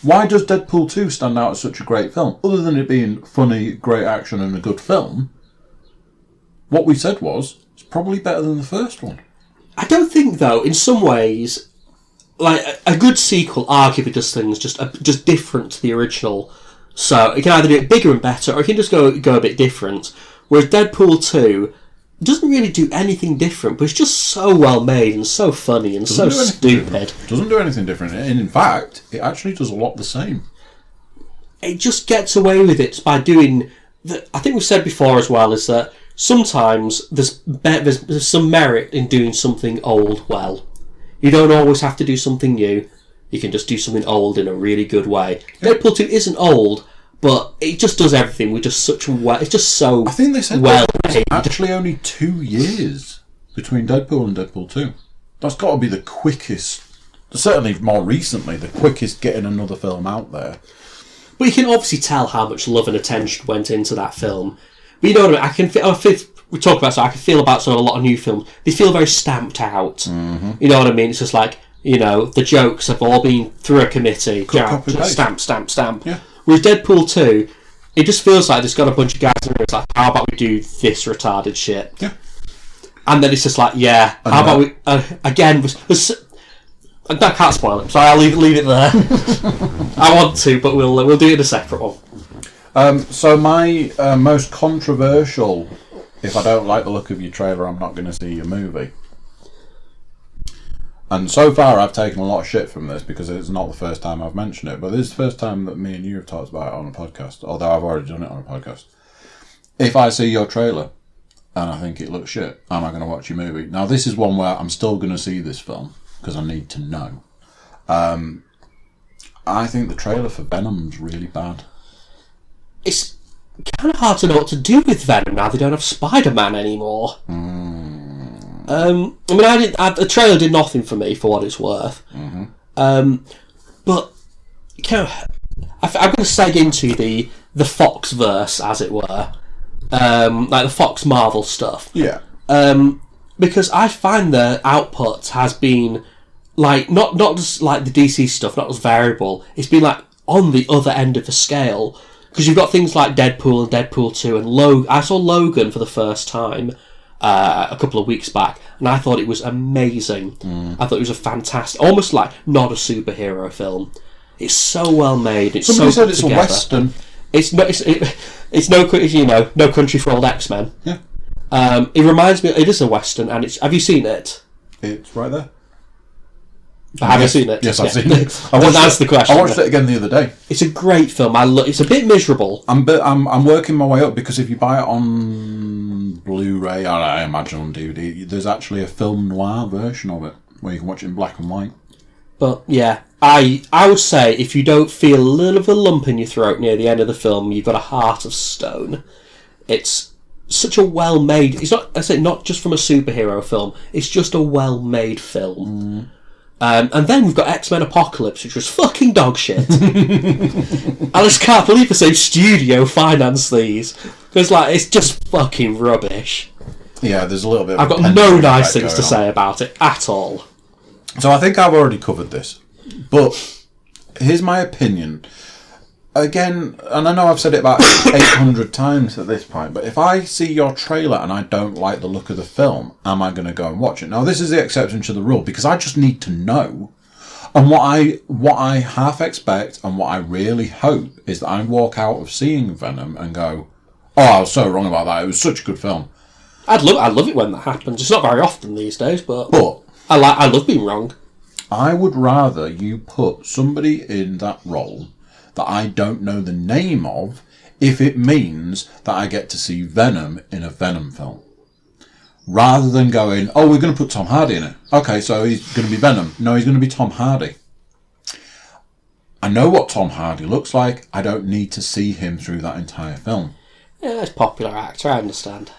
Why does Deadpool 2 stand out as such a great film? Other than it being funny, great action and a good film, what we said was, it's probably better than the first one. I don't think, though, in some ways, like a good sequel arguably does things just different to the original. So it can either do it bigger and better, or it can just go a bit different. Whereas Deadpool 2 doesn't really do anything different, but it's just so well made and so funny and so stupid. Doesn't do anything different. And in fact, it actually does a lot the same. It just gets away with it by doing... I think we've said before as well, is that sometimes there's some merit in doing something old well. You don't always have to do something new. You can just do something old in a really good way. Yeah. Deadpool 2 isn't old, but it just does everything with just such well. It's just so. I think they said well made. Actually, only 2 years between Deadpool and Deadpool 2. That's got to be the quickest. Certainly, more recently, the quickest getting another film out there. But you can obviously tell how much love and attention went into that film. But you know what I mean? We talk about, so I can feel about sort of a lot of new films. They feel very stamped out. Mm-hmm. You know what I mean? It's just like, you know, the jokes have all been through a committee. Stamp. Yeah. Whereas Deadpool 2, it just feels like there's got a bunch of guys in there. It's like, how about we do this retarded shit? Yeah. And then it's just like, yeah, how about we... again, I can't spoil it, so I'll leave it there. I want to, but we'll do it in a separate one. So my most controversial, if I don't like the look of your trailer, I'm not going to see your movie. And so far I've taken a lot of shit from this because it's not the first time I've mentioned it, but this is the first time that me and you have talked about it on a podcast, although I've already done it on a podcast. If I see your trailer and I think it looks shit, am I going to watch your movie? Now this is one where I'm still going to see this film because I need to know. I think the trailer for Venom's really bad. It's kind of hard to know what to do with Venom now they don't have Spider-Man anymore. I mean, the trailer did nothing for me for what it's worth. Mm-hmm. But I'm going to seg into the Fox-verse, as it were, like the Fox Marvel stuff. Yeah. Because I find the output has been like not just like the DC stuff, not as variable. It's been like on the other end of the scale. Because you've got things like Deadpool and Deadpool 2 and I saw Logan for the first time a couple of weeks back, and I thought it was amazing. I thought it was a fantastic, almost like not a superhero film. It's so well made. It's Somebody so said it's together. A western. It's no Country for Old X-Men. Yeah. It reminds me. It is a western, and it's. Have you seen it? It's right there. Have you seen it? Yes, I've seen it. That's the question. I watched it again the other day. It's a great film. It's a bit miserable. I'm working my way up because if you buy it on Blu-ray, I imagine on DVD, there's actually a film noir version of it where you can watch it in black and white. But yeah, I would say if you don't feel a little of a lump in your throat near the end of the film, you've got a heart of stone. It's such a well-made. It's not. I say not just from a superhero film. It's just a well-made film. And then we've got X-Men Apocalypse, which was fucking dog shit. I just can't believe the same studio financed these. Because, it's just fucking rubbish. Yeah, there's a little bit of I've got no nice things to say about it at all. So I think I've already covered this. But here's my opinion. Again, and I know I've said it about 800 times at this point, but if I see your trailer and I don't like the look of the film, am I going to go and watch it? Now, this is the exception to the rule, because I just need to know. And what I half expect and what I really hope is that I walk out of seeing Venom and go, oh, I was so wrong about that. It was such a good film. I love it when that happens. It's not very often these days, but I love being wrong. I would rather you put somebody in that role that I don't know the name of, if it means that I get to see Venom in a Venom film. Rather than going, oh, we're going to put Tom Hardy in it. Okay, so he's going to be Venom. No, he's going to be Tom Hardy. I know what Tom Hardy looks like. I don't need to see him through that entire film. Yeah, he's a popular actor, I understand.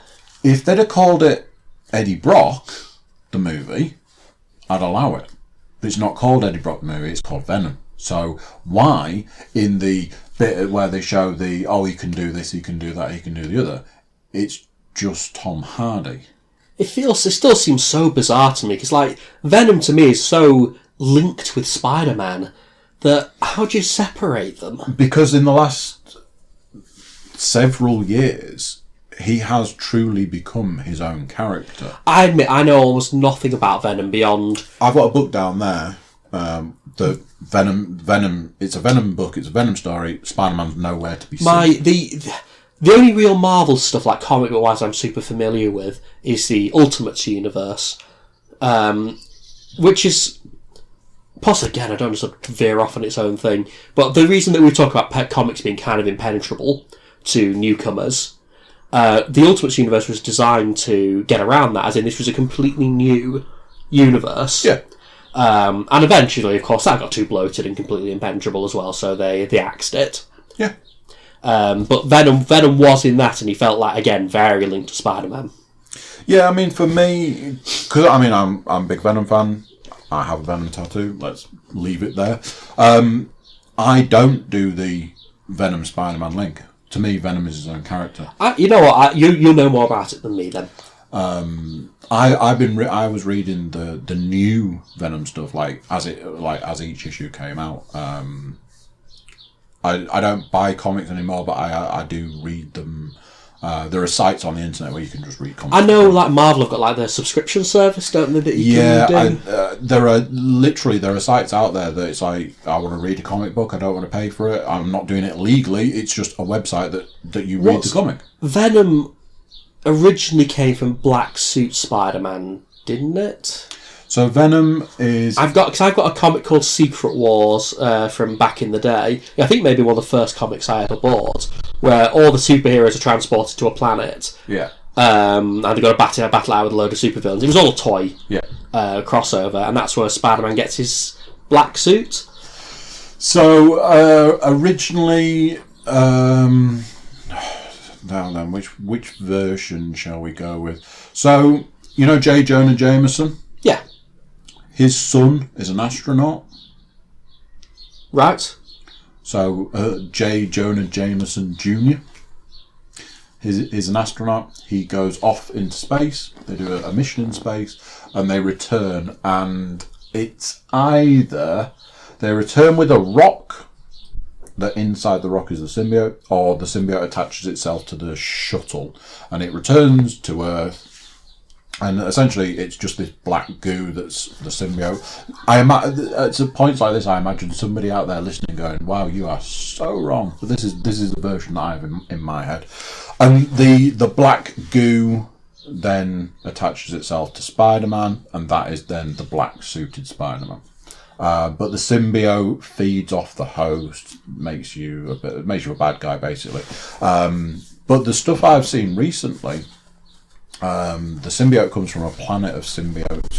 If they'd have called it Eddie Brock, the movie, I'd allow it. But it's not called Eddie Brock, the movie, it's called Venom. So why, in the bit where they show he can do this, he can do that, he can do the other, it's just Tom Hardy? It still seems so bizarre to me, because Venom to me is so linked with Spider-Man that how do you separate them? Because in the last several years, he has truly become his own character. I admit I know almost nothing about Venom beyond... I've got a book down there. The Venom. It's a Venom book. It's a Venom story. Spider-Man's nowhere to be seen. The only real Marvel stuff, comic book wise, I'm super familiar with is the Ultimates universe, which is possibly, again, I don't want to sort of veer off on its own thing. But the reason that we talk about pet comics being kind of impenetrable to newcomers, the Ultimates universe was designed to get around that, as in this was a completely new universe. Yeah. And eventually, of course, that got too bloated and completely impenetrable as well, so they axed it. Yeah. But Venom was in that, and he felt again, very linked to Spider-Man. Yeah, I mean, for me, because I'm a big Venom fan. I have a Venom tattoo. Let's leave it there. I don't do the Venom Spider-Man link. To me, Venom is his own character. You know what? You know more about it than me, then. I was reading the new Venom stuff as each issue came out. I don't buy comics anymore, but I do read them. There are sites on the internet where you can just read comics. I know, Marvel have got their subscription service, don't they? That you can do. There are sites out there that it's I want to read a comic book. I don't want to pay for it. I'm not doing it legally. It's just a website that you read the comic. Venom originally came from Black Suit Spider-Man, didn't it? So Venom is... I've got a comic called Secret Wars from back in the day. I think maybe one of the first comics I ever bought, where all the superheroes are transported to a planet. Yeah. And they've got to battle out with a load of supervillains. It was all a toy crossover, and that's where Spider-Man gets his black suit. So originally... Now then, which version shall we go with? So, you know J. Jonah Jameson? Yeah. His son is an astronaut. Right. So, J. Jonah Jameson Jr. is an astronaut. He goes off into space. They do a mission in space, and they return. And it's either they return with a rock, that inside the rock is the symbiote, or the symbiote attaches itself to the shuttle and it returns to Earth, and essentially it's just this black goo that's the symbiote. At points like this, I imagine somebody out there listening going, wow, you are so wrong. But this is the version that I have in my head. And the black goo then attaches itself to Spider-Man, and that is then the black-suited Spider-Man. But the symbiote feeds off the host, makes you a bad guy, basically. But the stuff I've seen recently, the symbiote comes from a planet of symbiotes,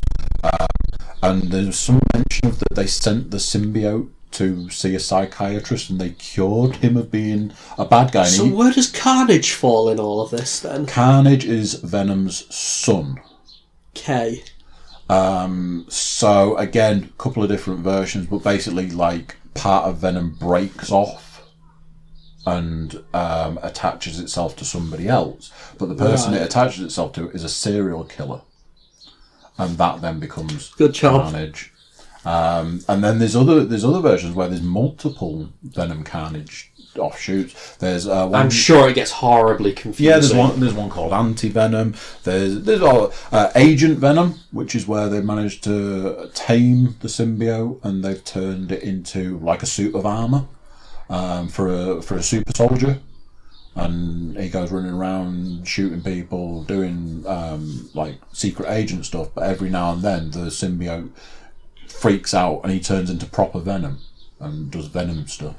and there's some mention of that they sent the symbiote to see a psychiatrist and they cured him of being a bad guy. So where does Carnage fall in all of this then? Carnage is Venom's son. Okay. So again, a couple of different versions, but basically like part of Venom breaks off and attaches itself to somebody else, but the person it attaches itself to is a serial killer, and that then becomes Good job. Carnage. And then there's other versions where there's multiple Venom Carnage offshoots. There's one, I'm sure it gets horribly confusing. Yeah, there's one called Anti-Venom. There's Agent Venom, which is where they've managed to tame the symbiote and they've turned it into like a suit of armour for a super soldier. And he goes running around shooting people, doing like secret agent stuff, but every now and then the symbiote freaks out and he turns into proper Venom and does Venom stuff.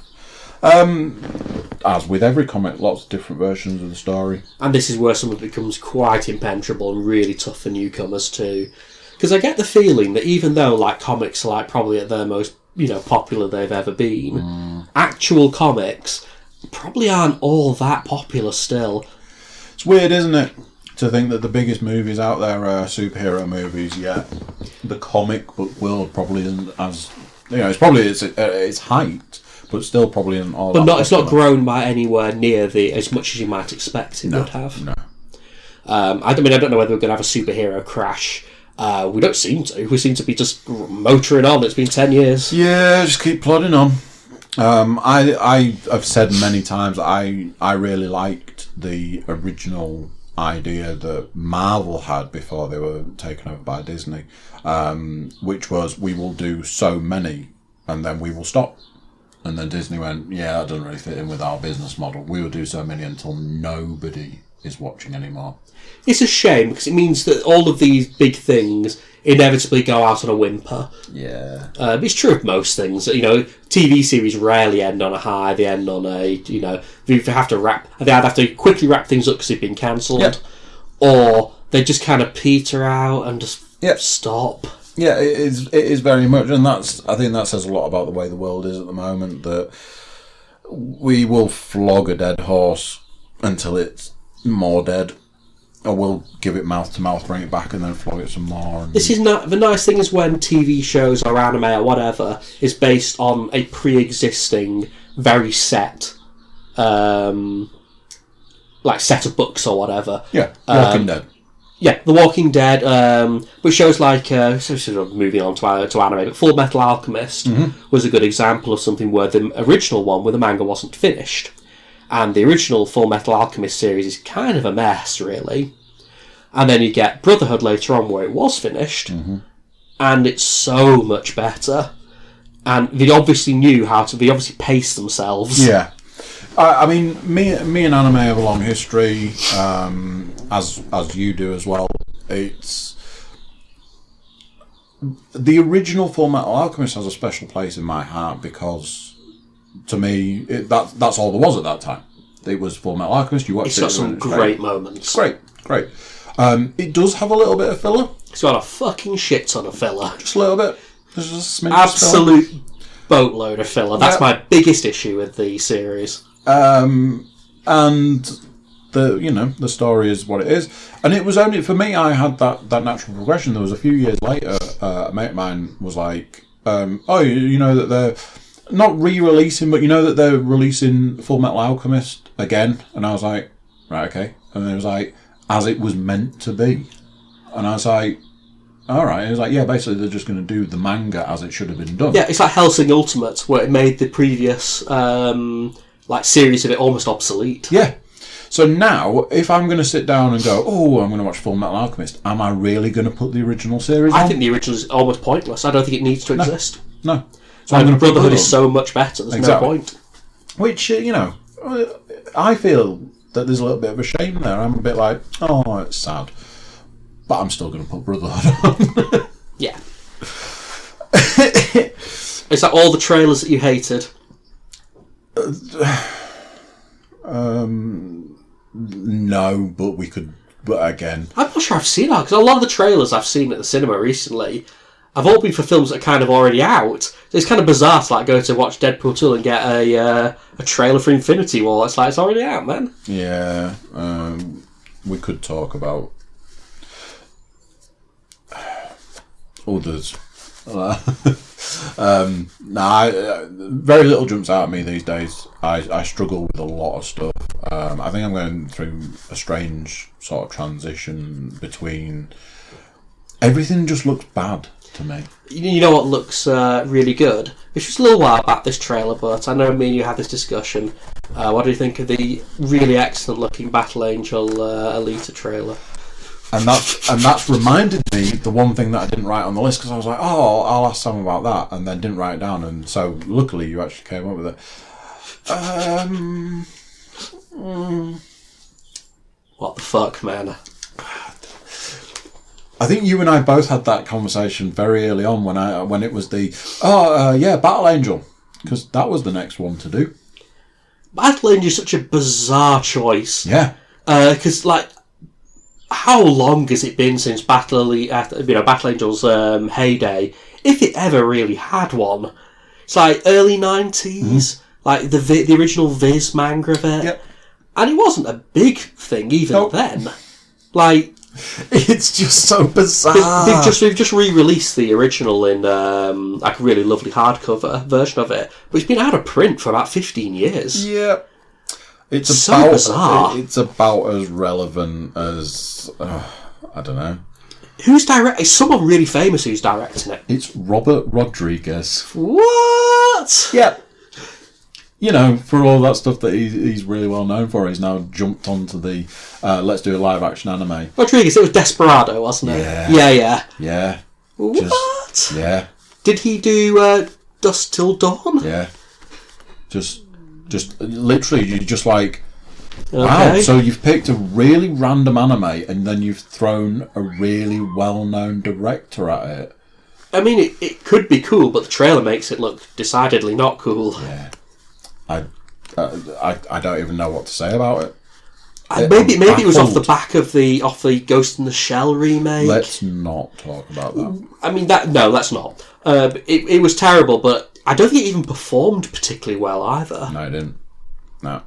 As with every comic, lots of different versions of the story. And this is where something becomes quite impenetrable and really tough for newcomers too. Because I get the feeling that even though like comics are like probably at their most popular they've ever been, actual comics probably aren't all that popular still. It's weird, isn't it, to think that the biggest movies out there are superhero movies, yet the comic book world probably isn't as... it's probably its height, but still probably isn't all that it's not grown by anywhere near as much as you might expect it would have. No. I don't know whether we're going to have a superhero crash. We don't seem to. We seem to be just motoring on. It's been 10 years. Yeah, just keep plodding on. I've said many times I really liked the original idea that Marvel had before they were taken over by Disney, which was we will do so many and then we will stop. And then Disney went, yeah, that doesn't really fit in with our business model. We will do so many until nobody is watching anymore. It's a shame because it means that all of these big things inevitably go out on a whimper. Yeah. It's true of most things. TV series rarely end on a high. They end on a, they have to either have to quickly wrap things up because they've been cancelled, or they just kind of peter out and just stop. Yeah, it is very much, and I think that says a lot about the way the world is at the moment, that we will flog a dead horse until it's more dead, or we'll give it mouth to mouth, bring it back, and then flog it some more. This is not the nice thing is when TV shows or anime or whatever is based on a pre-existing, very set, like set of books or whatever. Yeah, Walking Dead. Yeah, The Walking Dead, but shows like, sort of moving on to anime, but Full Metal Alchemist was a good example of something where the original one, where the manga wasn't finished. And the original Full Metal Alchemist series is kind of a mess, really. And then you get Brotherhood later on, where it was finished, and it's so much better. And they obviously they obviously paced themselves. Yeah. I mean, me and anime have a long history, as you do as well. It's the original Full Metal Alchemist has a special place in my heart because, to me, that's all there was at that time. It was Full Metal Alchemist. You watched It's got some great moments. Great. It does have a little bit of filler. It's got a fucking shit ton of filler. Just a little bit. There's just a smidge absolute boatload of filler. That's my biggest issue with the series. And the story is what it is, and it was only for me. I had that natural progression. There was a few years later, a mate of mine was like, that they're not re-releasing, but that they're releasing Full Metal Alchemist again, and I was like, right, okay, and then it was like, as it was meant to be, and I was like, all right. It was like, yeah, basically they're just going to do the manga as it should have been done. Yeah, it's like Hellsing Ultimate, where it made the previous series of it almost obsolete. Yeah. So now, if I'm going to sit down and go, I'm going to watch Full Metal Alchemist, am I really going to put the original series on? I think the original is almost pointless. I don't think it needs to exist. No. So Brotherhood is so much better. There's no point. Which, I feel that there's a little bit of a shame there. I'm a bit like, it's sad. But I'm still going to put Brotherhood on. Yeah. Is that all the trailers that you hated? No, but we could. But again, I'm not sure I've seen that, because a lot of the trailers I've seen at the cinema recently have all been for films that are kind of already out. So it's kind of bizarre to go to watch Deadpool 2 and get a trailer for Infinity War. It's it's already out, man. Yeah, we could talk about others. Very little jumps out at me these days. I struggle with a lot of stuff. I think I'm going through a strange sort of transition between everything just looks bad to me. You know what looks really good? It's just a little while back, this trailer, but I know me and you had this discussion. What do you think of the really excellent looking Battle Angel Alita trailer? And that's reminded me the one thing that I didn't write on the list, because I was like, oh, I'll ask Sam about that, and then didn't write it down, and so luckily you actually came up with it. What the fuck, man? I think you and I both had that conversation very early on when it was Battle Angel, because that was the next one to do. Battle Angel is such a bizarre choice. Yeah. Because how long has it been since Battle Angel's heyday, if it ever really had one? It's early 90s, the original Viz manga of it. Yep. And it wasn't a big thing even then. It's just so bizarre. They've just re-released the original in a really lovely hardcover version of it, but it's been out of print for about 15 years. Yeah. It's so bizarre. It's about as relevant as I don't know. Who's directing? It's someone really famous who's directing it. It's Robert Rodriguez. What? Yep. You know, for all that stuff that he's really well known for, he's now jumped onto the let's do a live action anime. Rodriguez, it was Desperado, wasn't it? Yeah. What? Yeah. Did he do Dusk Till Dawn? Yeah. Just literally, you're just like, wow, okay. So you've picked a really random anime and then you've thrown a really well-known director at it. I mean, it could be cool, but the trailer makes it look decidedly not cool. Yeah. I don't even know what to say about it. Maybe it was off the back of the Ghost in the Shell remake. Let's not talk about that. I mean, let's not. It was terrible, but I don't think it even performed particularly well either. No, it didn't. No.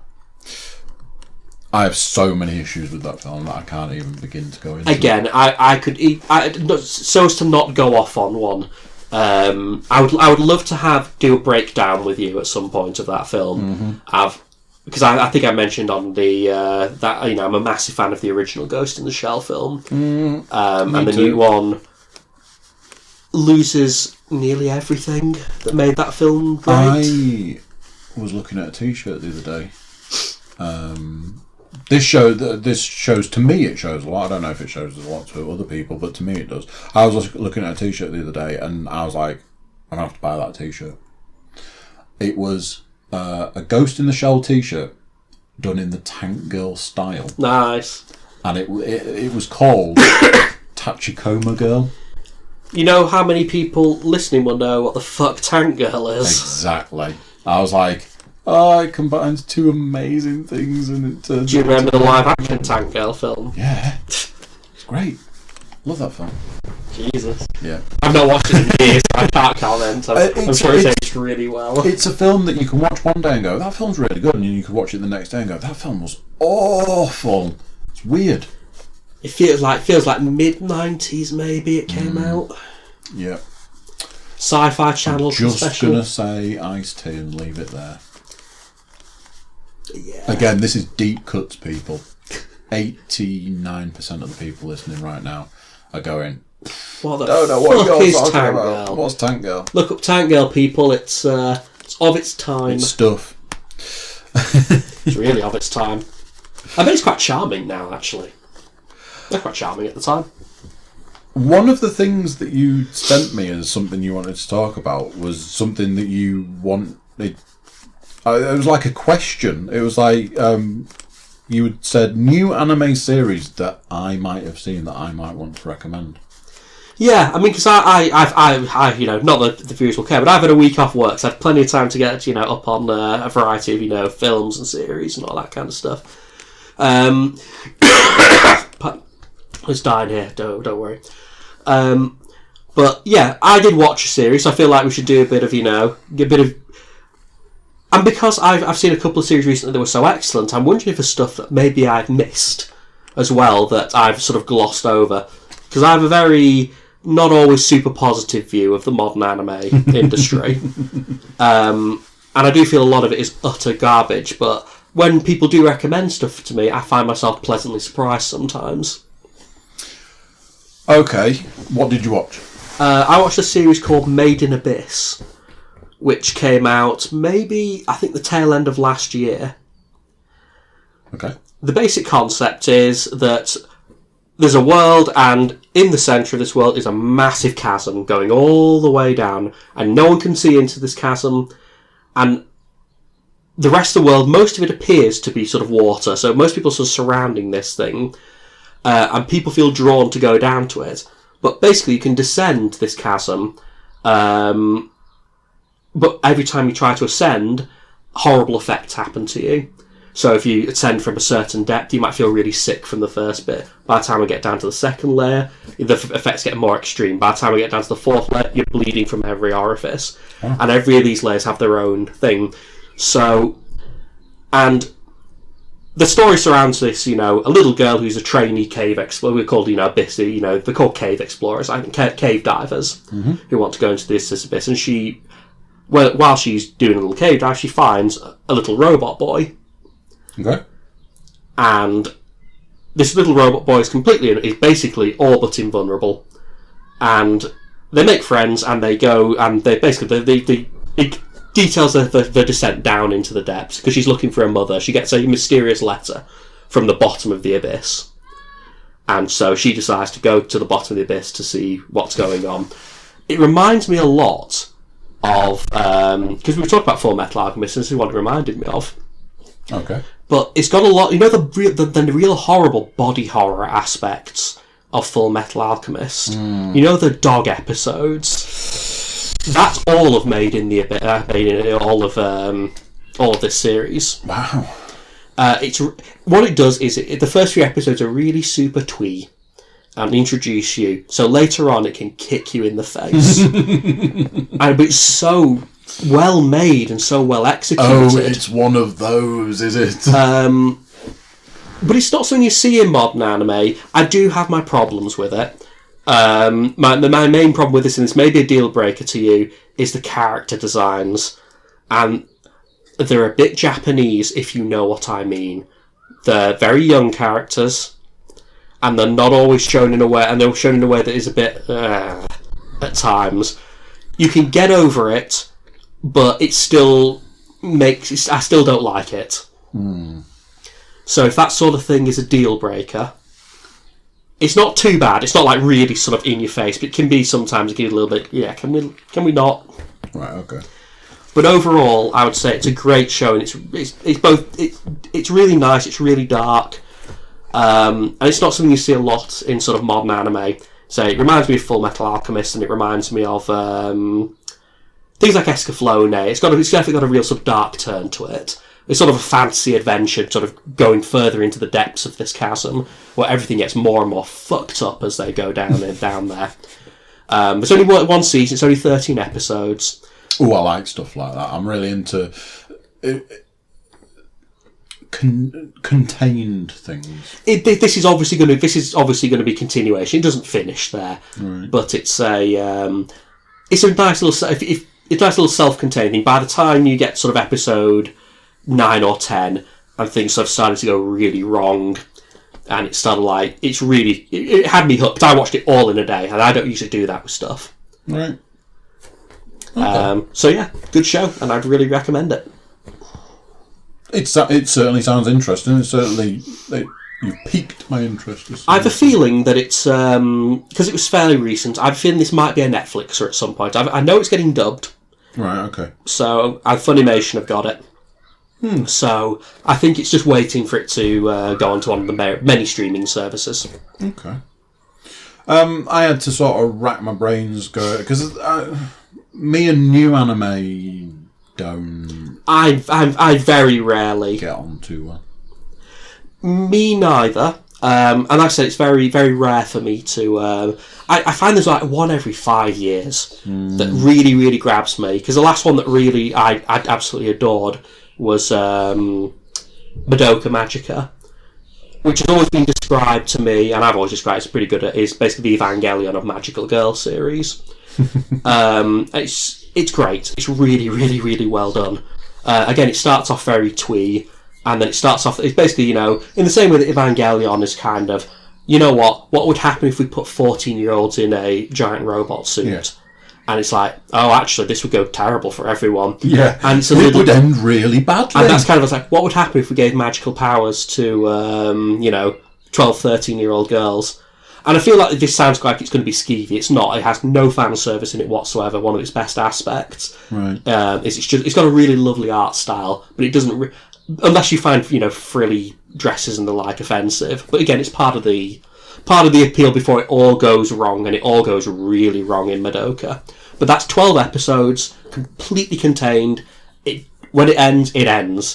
I have so many issues with that film that I can't even begin to go into. Again, so as to not go off on one. I would love to do a breakdown with you at some point of that film. Because I think I mentioned on that I'm a massive fan of the original Ghost in the Shell film, and the new one loses nearly everything that made that film great. I was looking at a T-shirt the other day. This shows, to me it shows a lot. I don't know if it shows a lot to other people, but to me it does. I was looking at a T-shirt the other day and I was like, I'm going to have to buy that T-shirt. It was a Ghost in the Shell T-shirt done in the Tank Girl style. Nice. And it was called Tachikoma Girl. You know how many people listening will know what the fuck Tank Girl is? Exactly. I was like, oh, it combines two amazing things and it turns. Do you remember the live action Tank Girl film? Yeah. It's great. Love that film. Jesus. Yeah. I've not watched it in years, so I can't comment. I'm sure it's aged really well. It's a film that you can watch one day and go, that film's really good, and you can watch it the next day and go, that film was awful. It's weird. It feels like mid-90s maybe it came out. Yeah. Sci-Fi Channel Just special. gonna say Ice-T and leave it there. Yeah. Again, this is deep cuts, people. 89% of the people listening right now are going, What the don't know what fuck you're is talking Tank about. Girl? What's Tank Girl? Look up Tank Girl, people. It's of its time. It's stuff. It's really of its time. I bet it's quite charming now, actually. They're quite charming at the time. One of the things that you sent me as something you wanted to talk about was something that you wanted. It was like a question. It was like, you had said new anime series that I might have seen that I might want to recommend. Yeah, I mean, because I, you know, not that the viewers will care, but I've had a week off work, so I've had plenty of time to get, you know, up on a variety of, you know, films and series and all that kind of stuff. It's dying here. Don't worry. But yeah, I did watch a series. So I feel like we should do a bit of, you know, and because I've seen a couple of series recently that were so excellent, I'm wondering if there's stuff that maybe I've missed as well that I've sort of glossed over, because I have a very not always super positive view of the modern anime industry. And I do feel a lot of it is utter garbage, but when people do recommend stuff to me, I find myself pleasantly surprised sometimes. Okay, what did you watch? I watched a series called Made in Abyss, which came out maybe, I think, the tail end of last year. Okay. The basic concept is that there's a world, and in the centre of this world is a massive chasm going all the way down, and no one can see into this chasm, and the rest of the world, most of it appears to be sort of water, so most people are sort of surrounding this thing, and people feel drawn to go down to it. But basically you can descend this chasm, but every time you try to ascend, horrible effects happen to you. So if you ascend from a certain depth, you might feel really sick from the first bit. By the time we get down to the second layer, the effects get more extreme. By the time we get down to the fourth layer, you're bleeding from every orifice. Oh. And every of these layers have their own thing. So, and the story surrounds this, you know, a little girl who's a trainee cave explorer. We're called, you know, abyss, you know, they're called cave explorers, I think, cave divers, who want to go into this abyss. And she, well, while she's doing a little cave dive, she finds a little robot boy. Okay. And this little robot boy is basically all but invulnerable. And they make friends, and they go, and they basically, it details the descent down into the depths, because she's looking for her mother. She gets a mysterious letter from the bottom of the abyss. And so she decides to go to the bottom of the abyss to see what's going on. It reminds me a lot of, because we were talking about Full Metal Alchemist, and this is what it reminded me of. Okay. But it's got a lot, you know, the real horrible body horror aspects of Full Metal Alchemist. You know, the dog episodes. That's all of all of this series. Wow. It's what it does is the first few episodes are really super twee and introduce you. So later on, it can kick you in the face. But it's so well made and so well executed. Oh, it's one of those, is it? But it's not something you see in modern anime. I do have my problems with it. My main problem with this, and this may be a deal breaker to you, is the character designs. And they're a bit Japanese, if you know what I mean. They're very young characters, and they're not always shown in a way, and they're shown in a way that is a bit at times. You can get over it, but it still makes... I still don't like it. So if that sort of thing is a deal breaker, it's not too bad. It's not like really sort of in your face, but it can be sometimes. It can be a little bit. Yeah, can we not? Right. Okay. But overall, I would say it's a great show, and it's really nice. It's really dark, and it's not something you see a lot in sort of modern anime. So it reminds me of Full Metal Alchemist, and it reminds me of things like Escaflowne. It's definitely got a real sort of dark turn to it. It's sort of a fantasy adventure, sort of going further into the depths of this chasm, where everything gets more and more fucked up as they go down there. It's only one season. It's only 13 episodes. Oh, I like stuff like that. I'm really into contained things. This is obviously going to be continuation. It doesn't finish there, right. But it's a nice little self-contained thing. By the time you get sort of episode 9 or 10, and things sort of started to go really wrong, and it started like it had me hooked. I watched it all in a day, and I don't usually do that with stuff. Right. Okay. So yeah, good show, and I'd really recommend it. It certainly sounds interesting. You've piqued my interest. I have a feeling that it's because it was fairly recent. I have a feeling this might be a Netflixer at some point. I know it's getting dubbed. Right. Okay. So Funimation have got it. So I think it's just waiting for it to go onto one of the many streaming services. Okay. I had to sort of rack my brains, because me and new anime don't. I very rarely get on too well. Me neither. And like I said, it's very, very rare for me to. I find there's like one every 5 years that really, really grabs me. Because the last one that really I absolutely adored was Madoka Magica, which has always been described to me, and I've always described it pretty good at, is basically the Evangelion of magical girl series. It's great. It's really, really, really well done. Again, it starts off very twee, and then it starts off. It's basically, in the same way that Evangelion is kind of, what would happen if we put 14-year-olds in a giant robot suit? Yeah. And it's like, oh, actually, this would go terrible for everyone. Yeah, and it's it would end really badly. And that's kind of like, what would happen if we gave magical powers to, 12, 13-year-old girls? And I feel like this sounds like it's going to be skeevy. It's not. It has no fan service in it whatsoever. One of its best aspects is it's got a really lovely art style, but it doesn't. Unless you find frilly dresses and the like offensive. But again, it's part of the appeal before it all goes wrong, and it all goes really wrong in Madoka. But that's 12 episodes, completely contained. When it ends,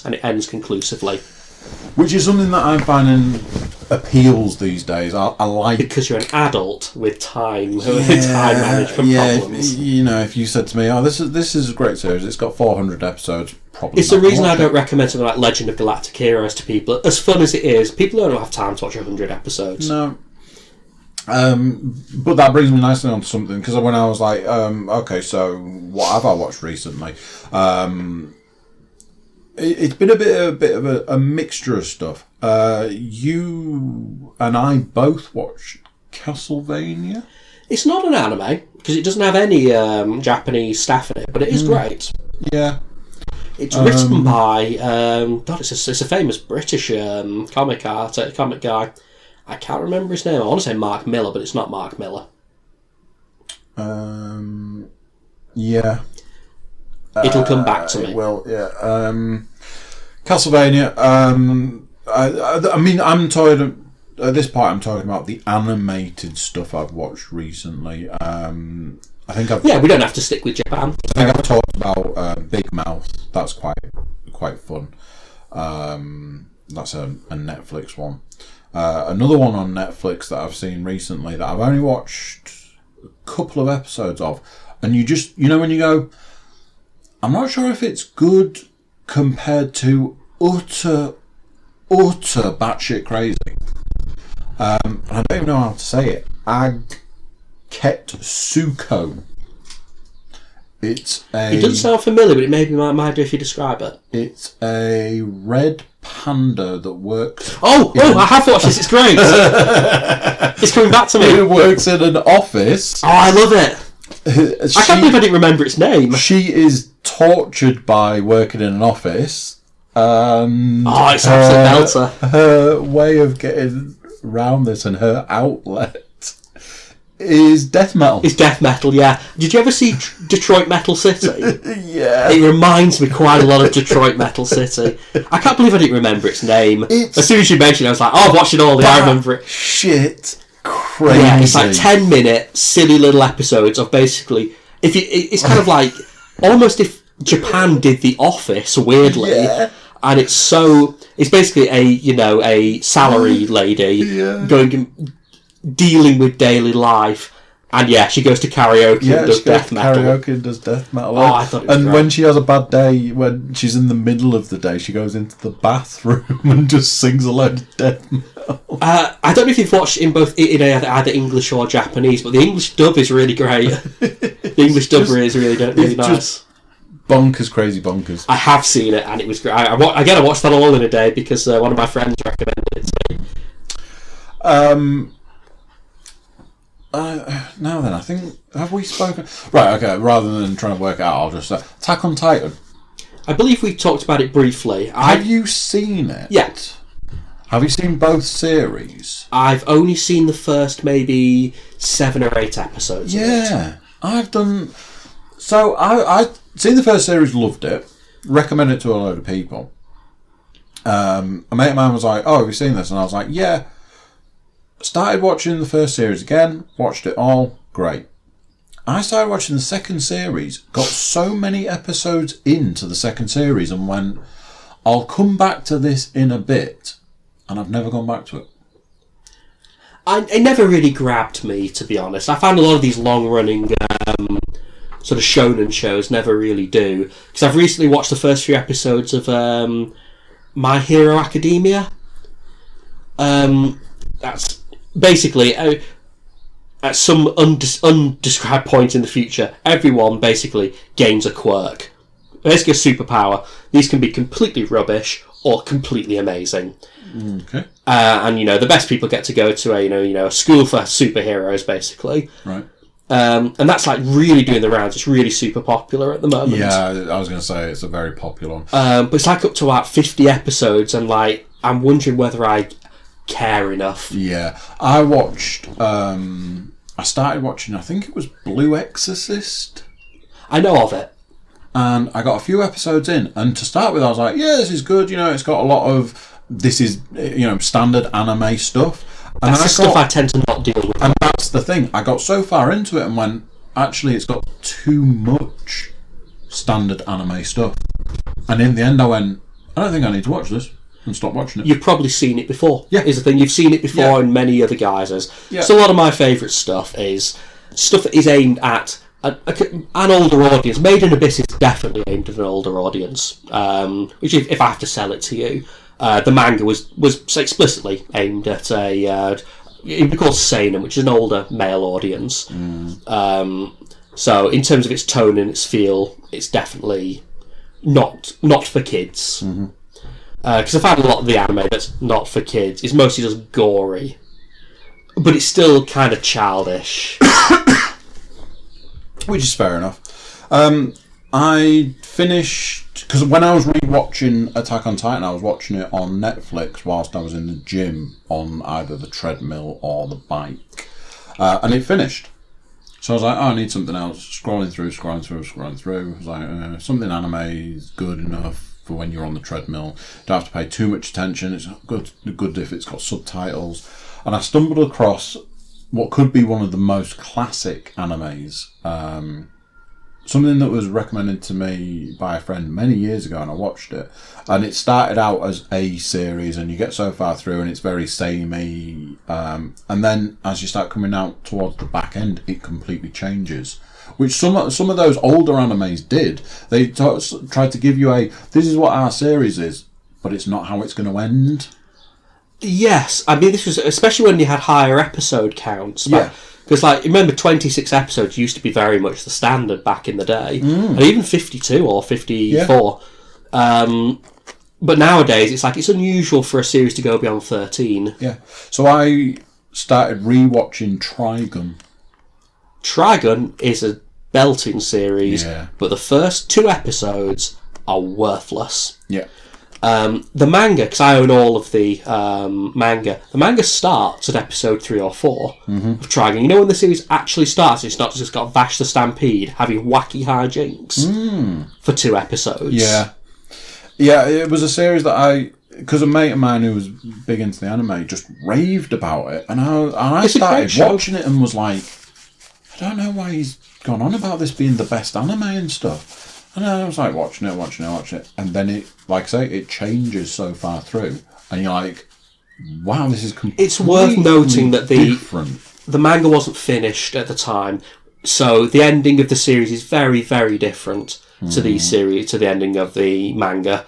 and it ends conclusively. Which is something that I'm finding appeals these days. I like, because you're an adult with time management problems. If you said to me, "Oh, this is a great series. It's got 400 episodes." Probably. It's the reason I don't recommend something like Legend of Galactic Heroes to people. As fun as it is, people don't have time to watch 100 episodes. No. But that brings me nicely on to something, because when I was like, okay, so what have I watched recently? It's been a bit of a mixture of stuff. You and I both watched Castlevania. It's not an anime because it doesn't have any Japanese staff in it, but it is great. Yeah, it's written by it's a famous British comic guy. I can't remember his name. I want to say Mark Miller, but it's not Mark Miller. Yeah. It'll come back to me. Well, yeah. Castlevania. I mean, I'm tired. At this point, I'm talking about the animated stuff I've watched recently. I think I've. Yeah, we don't have to stick with Japan. I think I've talked about Big Mouth. That's quite fun. That's a Netflix one. Another one on Netflix that I've seen recently that I've only watched a couple of episodes of, and you just, when you go, I'm not sure if it's good compared to utter batshit crazy. I don't even know how to say it. Agketsuko. It doesn't sound familiar, but it maybe might do if you describe it. It's a red panda that works. I have watched this. It's great. It's coming back to me. It works in an office. Oh, I love it. I can't believe I didn't remember its name. She is tortured by working in an office. It's absolute belter. Her way of getting around this and her outlet is death metal. It's death metal, yeah. Did you ever see Detroit Metal City? Yeah. It reminds me quite a lot of Detroit Metal City. I can't believe I didn't remember its name. As soon as you mentioned it, I was like, I've watched it all. I remember it. Shit. Crazy. Yeah, it's like 10-minute silly little episodes of basically. It's kind of like almost if Japan did The Office weirdly, and it's basically a salary lady dealing with daily life, and she goes to karaoke and does death metal. Karaoke and does death metal. I thought it was great. When she has a bad day, when she's in the middle of the day, she goes into the bathroom and just sings a load of death metal. I don't know if you've watched in either English or Japanese, but the English dub is really great. The English dub is really nice. Just bonkers, crazy bonkers. I have seen it, and it was great. I watched that all in a day because one of my friends recommended it to me. Now then, I think, have we spoken? Right, okay, rather than trying to work out, I'll just say, Attack on Titan. I believe we talked about it briefly. Have you seen it? Yeah. Have you seen both series? I've only seen the first maybe 7 or 8 episodes of it. I've done... So, I've seen the first series, loved it, recommend it to a load of people. a mate of mine was like, "Oh, have you seen this?" And I was like, "Yeah." Started watching the first series again, watched it all, great. I started watching the second series, got so many episodes into the second series, and went, I'll come back to this in a bit, and I've never gone back to it. It never really grabbed me, to be honest. I found a lot of these long-running sort of shonen shows never really do. Because I've recently watched the first few episodes of My Hero Academia. That's basically... at some undescribed point in the future, everyone basically gains a quirk. Basically a superpower. These can be completely rubbish or completely amazing. Okay. And the best people get to go to a school for superheroes, basically. Right. And that's like really doing the rounds. It's really super popular at the moment. Yeah, I was going to say it's a very popular one. But it's like up to about 50 episodes, and like I'm wondering whether I care enough. Yeah, I watched. I started watching. I think it was Blue Exorcist. I know of it. And I got a few episodes in, and to start with, I was like, "Yeah, this is good." It's got a lot of standard anime stuff. And that's the stuff I tend to not deal with. And that's the thing. I got so far into it and went, actually, it's got too much standard anime stuff. And in the end, I went, I don't think I need to watch this, and stop watching it. You've probably seen it before. Yeah, is the thing. You've seen it before in many other guises. Yeah. So a lot of my favourite stuff is stuff that is aimed at an older audience. Made in Abyss is definitely aimed at an older audience. Which, if I have to sell it to you, the manga was explicitly aimed at it would be called seinen, which is an older male audience. So in terms of its tone and its feel, it's definitely not for kids. Because I found a lot of the anime that's not for kids is mostly just gory, but it's still kind of childish. Which is fair enough. I finished... Because when I was rewatching Attack on Titan, I was watching it on Netflix whilst I was in the gym on either the treadmill or the bike. And it finished. So I was like, I need something else. Scrolling through. I was like, something anime is good enough for when you're on the treadmill. Don't have to pay too much attention. It's good if it's got subtitles. And I stumbled across what could be one of the most classic animes. Something that was recommended to me by a friend many years ago, and I watched it. And it started out as a series, and you get so far through, and it's very samey. And then as you start coming out towards the back end, it completely changes. Which some of those older animes did. They tried to give you this is what our series is, but it's not how it's going to end. Yes, I mean, this was especially when you had higher episode counts. Yeah. Because, remember, 26 episodes used to be very much the standard back in the day. And even 52 or 54. Yeah. But nowadays, it's unusual for a series to go beyond 13. Yeah. So I started rewatching Trigun. Trigun is a belting series, but the first 2 episodes are worthless. Yeah. The manga, because I own all of the manga, the manga starts at episode 3 or 4 of Trigun. When the series actually starts, it's not just got Vash the Stampede having wacky hijinks for 2 episodes. Yeah. Yeah, it was a series that because a mate of mine who was big into the anime just raved about it, and I started watching it and was like, I don't know why he's gone on about this being the best anime and stuff. And I was like watching it, and then it, like I say, it changes so far through, and you're like, wow, this is completely It's worth noting that different. The manga wasn't finished at the time, so the ending of the series is very, very different to the ending of the manga.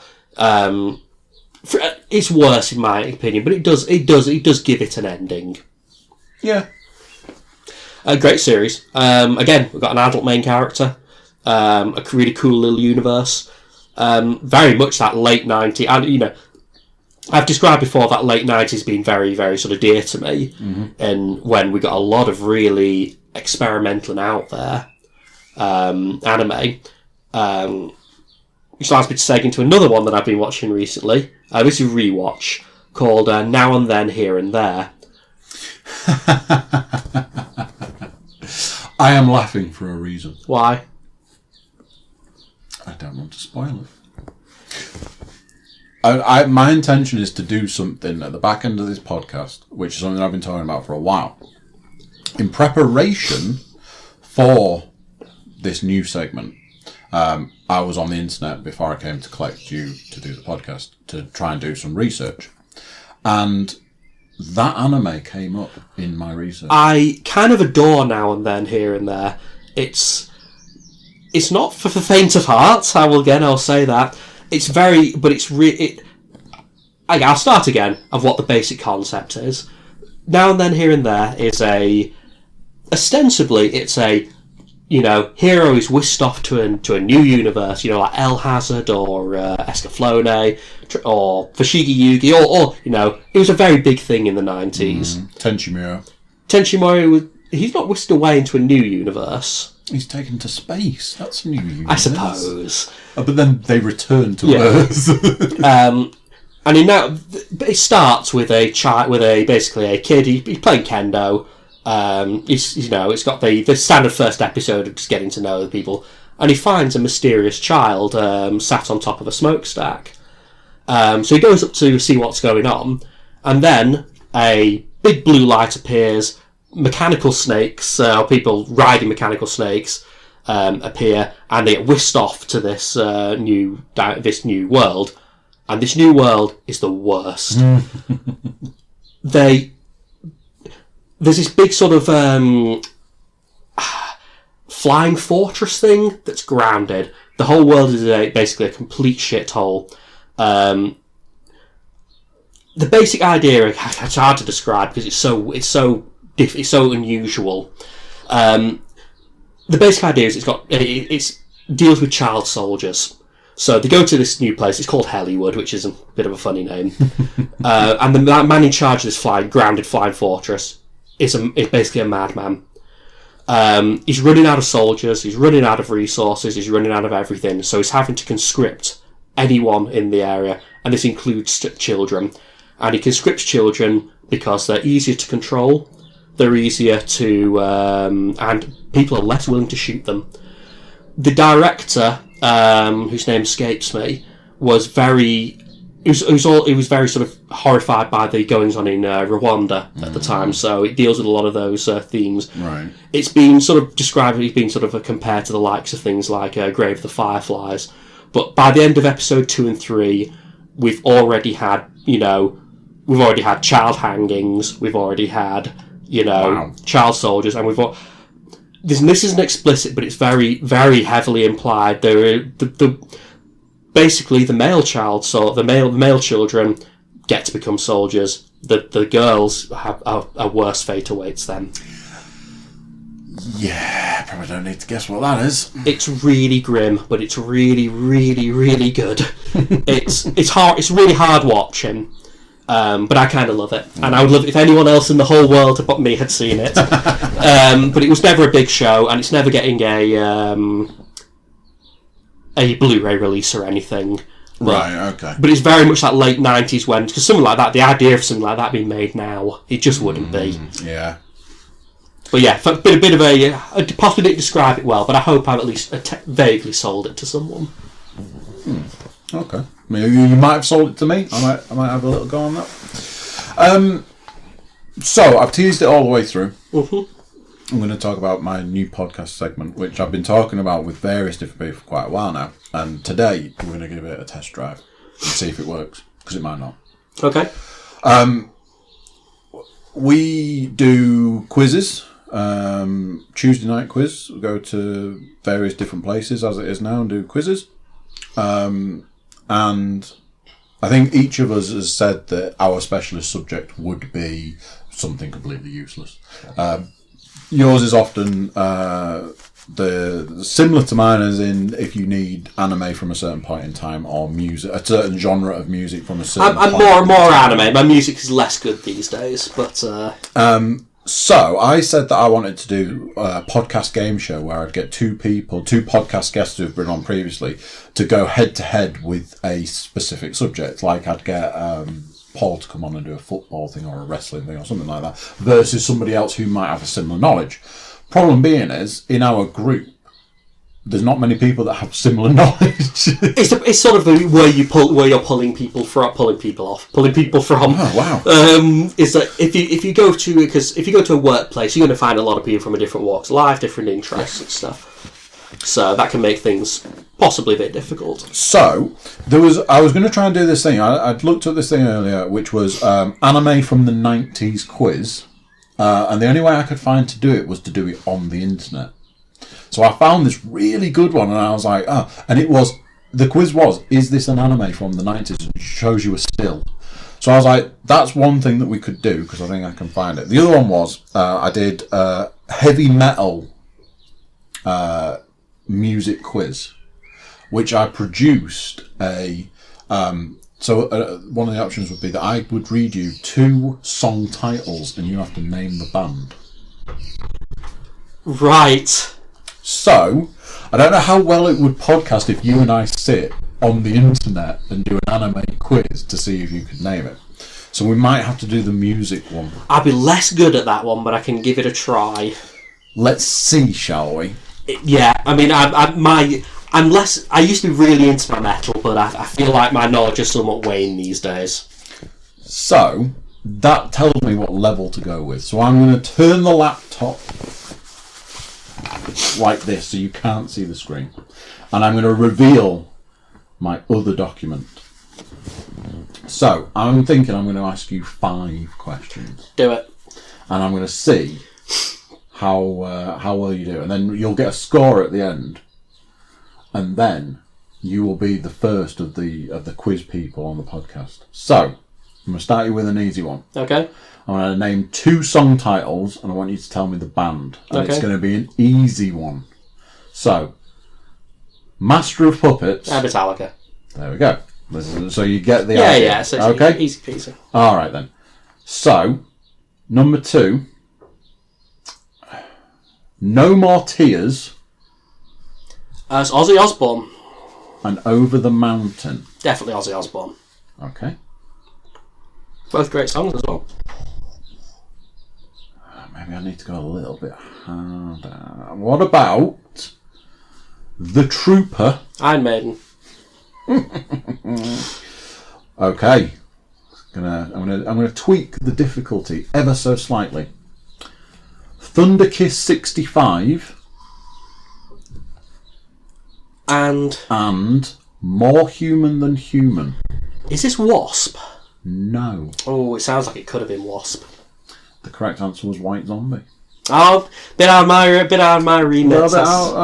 It's worse in my opinion, but it does give it an ending. Yeah. A great series. Again, we've got an adult main character. A really cool little universe. Very much that late 90s. And, I've described before that late 90s being very, very sort of dear to me. And when we got a lot of really experimental and out there anime. Which allows me to segue into another one that I've been watching recently. This is a rewatch called Now and Then, Here and There. I am laughing for a reason. Why? I don't want to spoil it. My intention is to do something at the back end of this podcast, which is something I've been talking about for a while. In preparation for this new segment, I was on the internet before I came to collect you to do the podcast to try and do some research. And that anime came up in my research. I kind of adore Now and Then, Here and There. It's not for the faint of heart. I'll say that. It's very, but it's I'll start again of what the basic concept is. Now and Then, Here and There is ostensibly it's a, hero is whisked off to a new universe, like El Hazard or Escaflowne or Fushigi Yugi, or it was a very big thing in the 90s. Tenchi Muyo, he's not whisked away into a new universe. He's taken to space. That's a new universe. I suppose. But then they return to Earth. And it starts with basically a kid. He's playing kendo. It's got the standard first episode of just getting to know the people, and he finds a mysterious child sat on top of a smokestack. So he goes up to see what's going on, and then a big blue light appears. Mechanical snakes, people riding mechanical snakes, appear, and they get whisked off to this new world, and this new world is the worst. There's this big sort of flying fortress thing that's grounded. The whole world is basically a complete shithole. The basic idea, it's hard to describe because it's so unusual. The basic idea is it deals with child soldiers. So they go to this new place. It's called Hollywood, which is a bit of a funny name. And the man in charge of this grounded flying fortress is basically a madman. He's running out of soldiers. He's running out of resources. He's running out of everything. So he's having to conscript anyone in the area, and this includes children. And he conscripts children because they're easier to control. They're easier to, and people are less willing to shoot them. The director, whose name escapes me, was very sort of horrified by the goings on in Rwanda at the time. So it deals with a lot of those themes. Right. It's been sort of described as being sort of compared to the likes of things like Grave of the Fireflies. But by the end of episode 2 and 3, we've already had child hangings. We've already had. Child soldiers, and this isn't explicit, but it's very, very heavily implied. Basically the male children get to become soldiers. The girls have a worse fate awaits them. Yeah, probably don't need to guess what that is. It's really grim, but it's really, really, really good. It's hard. It's really hard watching. But I kind of love it, and I would love it if anyone else in the whole world but me had seen it. But it was never a big show, and it's never getting a Blu-ray release or anything. Right, okay. But it's very much like late 90s because something like that, the idea of something like that being made now, it just wouldn't be. Yeah. But yeah, a bit of I possibly didn't describe it well, but I hope I've at least vaguely sold it to someone. Okay. You might have sold it to me. I might have a little go on that. So I've teased it all the way through. Mm-hmm. I'm going to talk about my new podcast segment, which I've been talking about with various different people for quite a while now. And today we're going to give it a test drive and see if it works, because it might not. Okay. We do quizzes. Tuesday night quiz. We go to various different places as it is now and do quizzes. And I think each of us has said that our specialist subject would be something completely useless. Yours is often similar to mine, as in if you need anime from a certain point in time, or music, a certain genre of music from a certain. I'm more anime. My music is less good these days, but. So I said that I wanted to do a podcast game show where I'd get two podcast guests who have been on previously, to go head to head with a specific subject. Like I'd get Paul to come on and do a football thing or a wrestling thing or something like that, versus somebody else who might have a similar knowledge. Problem being is, in our group, there's not many people that have similar knowledge. It's sort of where you're pulling people from. Oh wow! Is that if you go to a workplace, you're going to find a lot of people from a different walks of life, different interests and stuff. So that can make things possibly a bit difficult. So I was going to try and do this thing. I'd looked at this thing earlier, which was anime from the 90s quiz, and the only way I could find to do it was to do it on the internet. So I found this really good one, and I was like, and the quiz was, is this an anime from the 90s? And it shows you a still. So I was like, that's one thing that we could do, because I think I can find it. The other one was, I did heavy metal music quiz, which I produced one of the options would be that I would read you 2 song titles and you have to name the band. Right. So, I don't know how well it would podcast if you and I sit on the internet and do an anime quiz to see if you could name it. So we might have to do the music one. I'd be less good at that one, but I can give it a try. Let's see, shall we? Yeah, I mean, I'm less. I used to be really into my metal, but I feel like my knowledge is somewhat waned these days. So that tells me what level to go with. So I'm going to turn the laptop like this, so you can't see the screen, and I'm going to reveal my other document. So I'm thinking I'm going to ask you 5 questions. Do it, and I'm going to see how well you do, and then you'll get a score at the end, and then you will be the first of the quiz people on the podcast. So I'm going to start you with an easy one. Okay. I'm going to name 2 song titles, and I want you to tell me the band, and It's going to be an easy one. So, Master of Puppets. Metallica. There we go. So you get the idea. Yeah. So okay. Easy peasy. All right then. So, number 2. No More Tears. It's Ozzy Osbourne. And Over the Mountain. Definitely Ozzy Osbourne. Okay. Both great songs as well. Maybe I need to go a little bit harder. What about The Trooper? Iron Maiden. Okay. I'm gonna tweak the difficulty ever so slightly. Thunder Kiss 65 and More Human Than Human. Is this Wasp? No. Oh, it sounds like it could have been Wasp. The correct answer was White Zombie. Oh, bit out of my remix.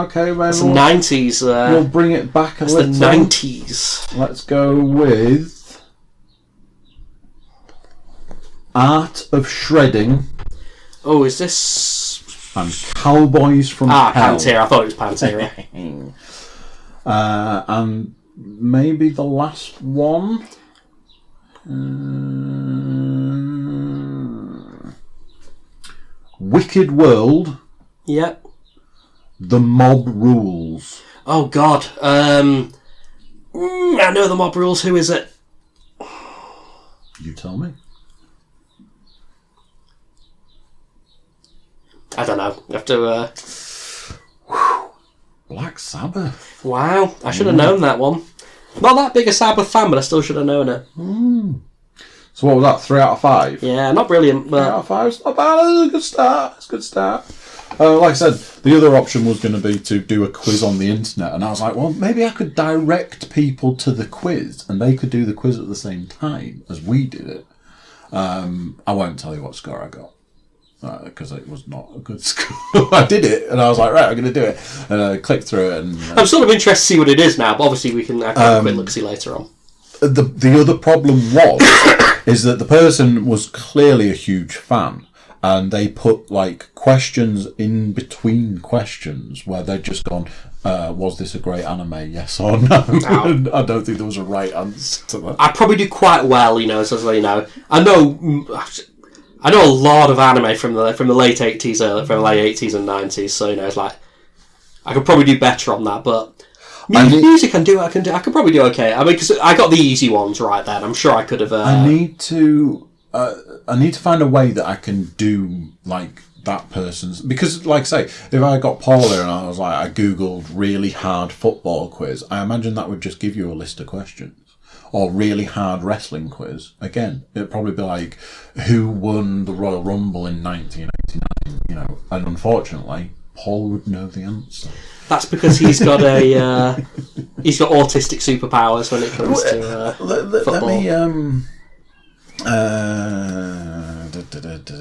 Okay, that's the 90s. We'll bring it back a little. That's the 90s. Let's go with Art of Shredding. Oh, is this? And Cowboys from Hell. Pantera. I thought it was Pantera. And maybe the last one. Wicked World. Yep. The Mob Rules. Oh God. I know the Mob Rules. Who is it? You tell me. I don't know. You have to. Black Sabbath. Wow, I should have known that one. Not that big a Sabbath fan, but I still should have known it. So what was that? 3 out of 5? Yeah, not brilliant, but 3 out of 5 is not bad. It's a good start. It's a good start. Like I said, the other option was going to be to do a quiz on the internet, and I was like, well, maybe I could direct people to the quiz, and they could do the quiz at the same time as we did it. I won't tell you what score I got. Because it was not a good score. I did it, and I was like, right, I'm going to do it. And I clicked through it. And I'm sort of interested to see what it is now, but obviously I can have a quick look-see later on. The other problem is that the person was clearly a huge fan, and they put like questions in between questions where they'd just gone, was this a great anime, yes or no? I don't think there was a right answer to that. I probably do quite well, as you know. I know a lot of anime from the late 80s, from the late 80s and 90s, so it's like I could probably do better on that, but music I could probably do okay. I mean, because I got the easy ones right then. I'm sure I could have. I need to find a way that I can do like that person's... Because, like I say, if I got Paul here and I was like, I googled really hard football quiz, I imagine that would just give you a list of questions. Or really hard wrestling quiz. Again, it'd probably be like, who won the Royal Rumble in 1989? You know, and unfortunately, Paul would know the answer. That's because he's got he's got autistic superpowers when it comes to football. Let me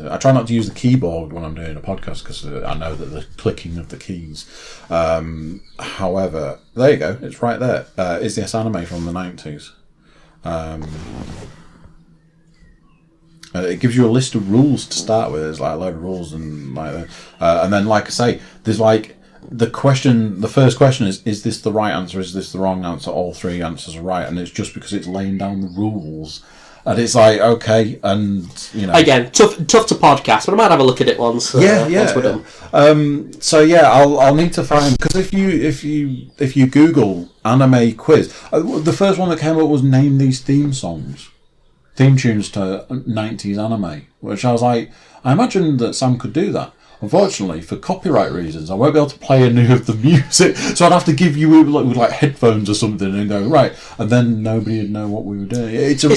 I try not to use the keyboard when I'm doing a podcast because I know that the clicking of the keys. However, there you go. It's right there. Is this anime from the 90s? It gives you a list of rules to start with. There's like a load of rules and like that. And then, like I say, there's like the first question is this the right answer? Is this the wrong answer? All three answers are right. And it's just because it's laying down the rules. And it's like, okay, and, you know... Again, tough to podcast, but I might have a look at it once we're done. So, yeah, I'll need to find... Because if you Google anime quiz, the first one that came up was name these theme tunes to 90s anime, which I was like, I imagine that Sam could do that. Unfortunately, for copyright reasons, I won't be able to play any of the music, so I'd have to give you with like headphones or something and go right, and then nobody would know what we were doing. It's a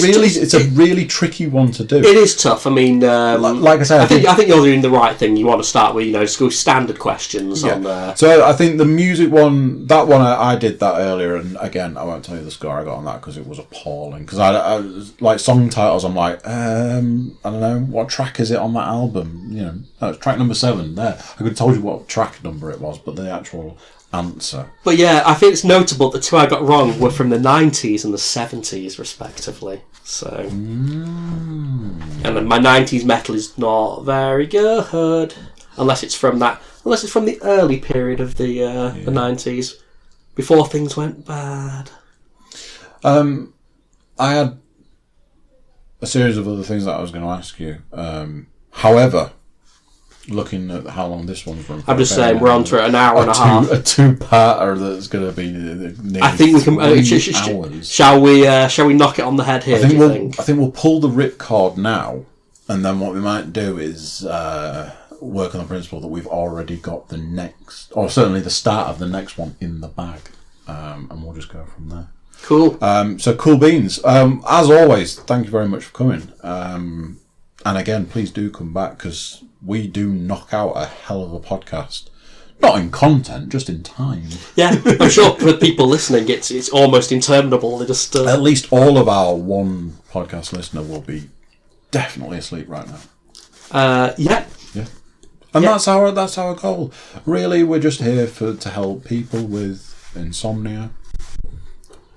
really tricky one to do. It is tough. I mean, like I said, I think you're doing the right thing. You want to start with school standard questions on there. So I think the music one, I did that earlier, and again, I won't tell you the score I got on that because it was appalling. Because I like song titles, I'm like, I don't know, what track is it on that album? You know, it's track number 7. There, I could have told you what track number it was, but the actual answer. But yeah, I think it's notable the two I got wrong were from the 90s and the 70s, respectively. So, and then my 90s metal is not very good unless it's from the early period of the 90s, before things went bad. I had a series of other things that I was going to ask you. However, looking at how long this one's run for, I'm just saying we're on to an hour and a half. A two-parter that's going to be nearly I think we can. 3 hours. Shall we knock it on the head here? I think we'll pull the ripcord now, and then what we might do is work on the principle that we've already got the next, or certainly the start of the next one in the bag, and we'll just go from there. Cool. So cool beans. As always, thank you very much for coming. And again, please do come back because we do knock out a hell of a podcast. Not in content, just in time. Yeah, I'm sure for people listening, it's almost interminable. They just at least all of our one podcast listener will be definitely asleep right now. Yeah. And that's our goal. Really, we're just here to help people with insomnia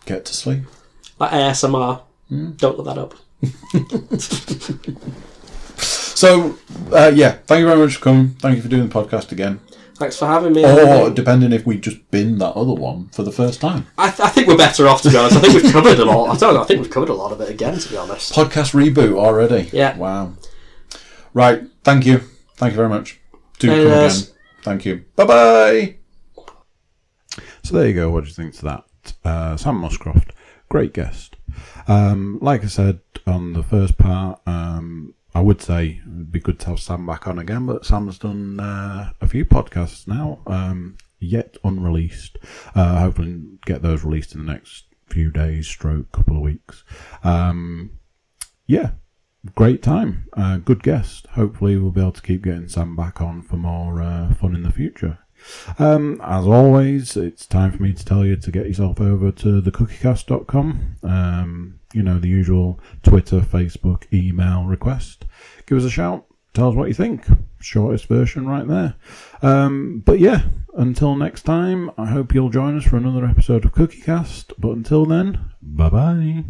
get to sleep. Like ASMR. Don't look that up. So, thank you very much for coming. Thank you for doing the podcast again. Thanks for having me. Or, depending if we just bin that other one for the first time. I think we're better off, to be honest. I think we've covered a lot. I think we've covered a lot of it again, to be honest. Podcast reboot already. Yeah. Wow. Right, thank you. Thank you very much. Do come again. Thank you. Bye-bye. So there you go. What do you think to that? Sam Muscroft. Great guest. Like I said on the first part, I would say it would be good to have Sam back on again, but Sam's done a few podcasts now, yet unreleased. Hopefully get those released in the next few days, couple of weeks. Great time. Good guest. Hopefully we'll be able to keep getting Sam back on for more fun in the future. As always, it's time for me to tell you to get yourself over to thecookiecast.com. The usual Twitter, Facebook, email request. Give us a shout. Tell us what you think. Shortest version right there. But yeah, until next time, I hope you'll join us for another episode of Cookiecast. But until then, bye-bye.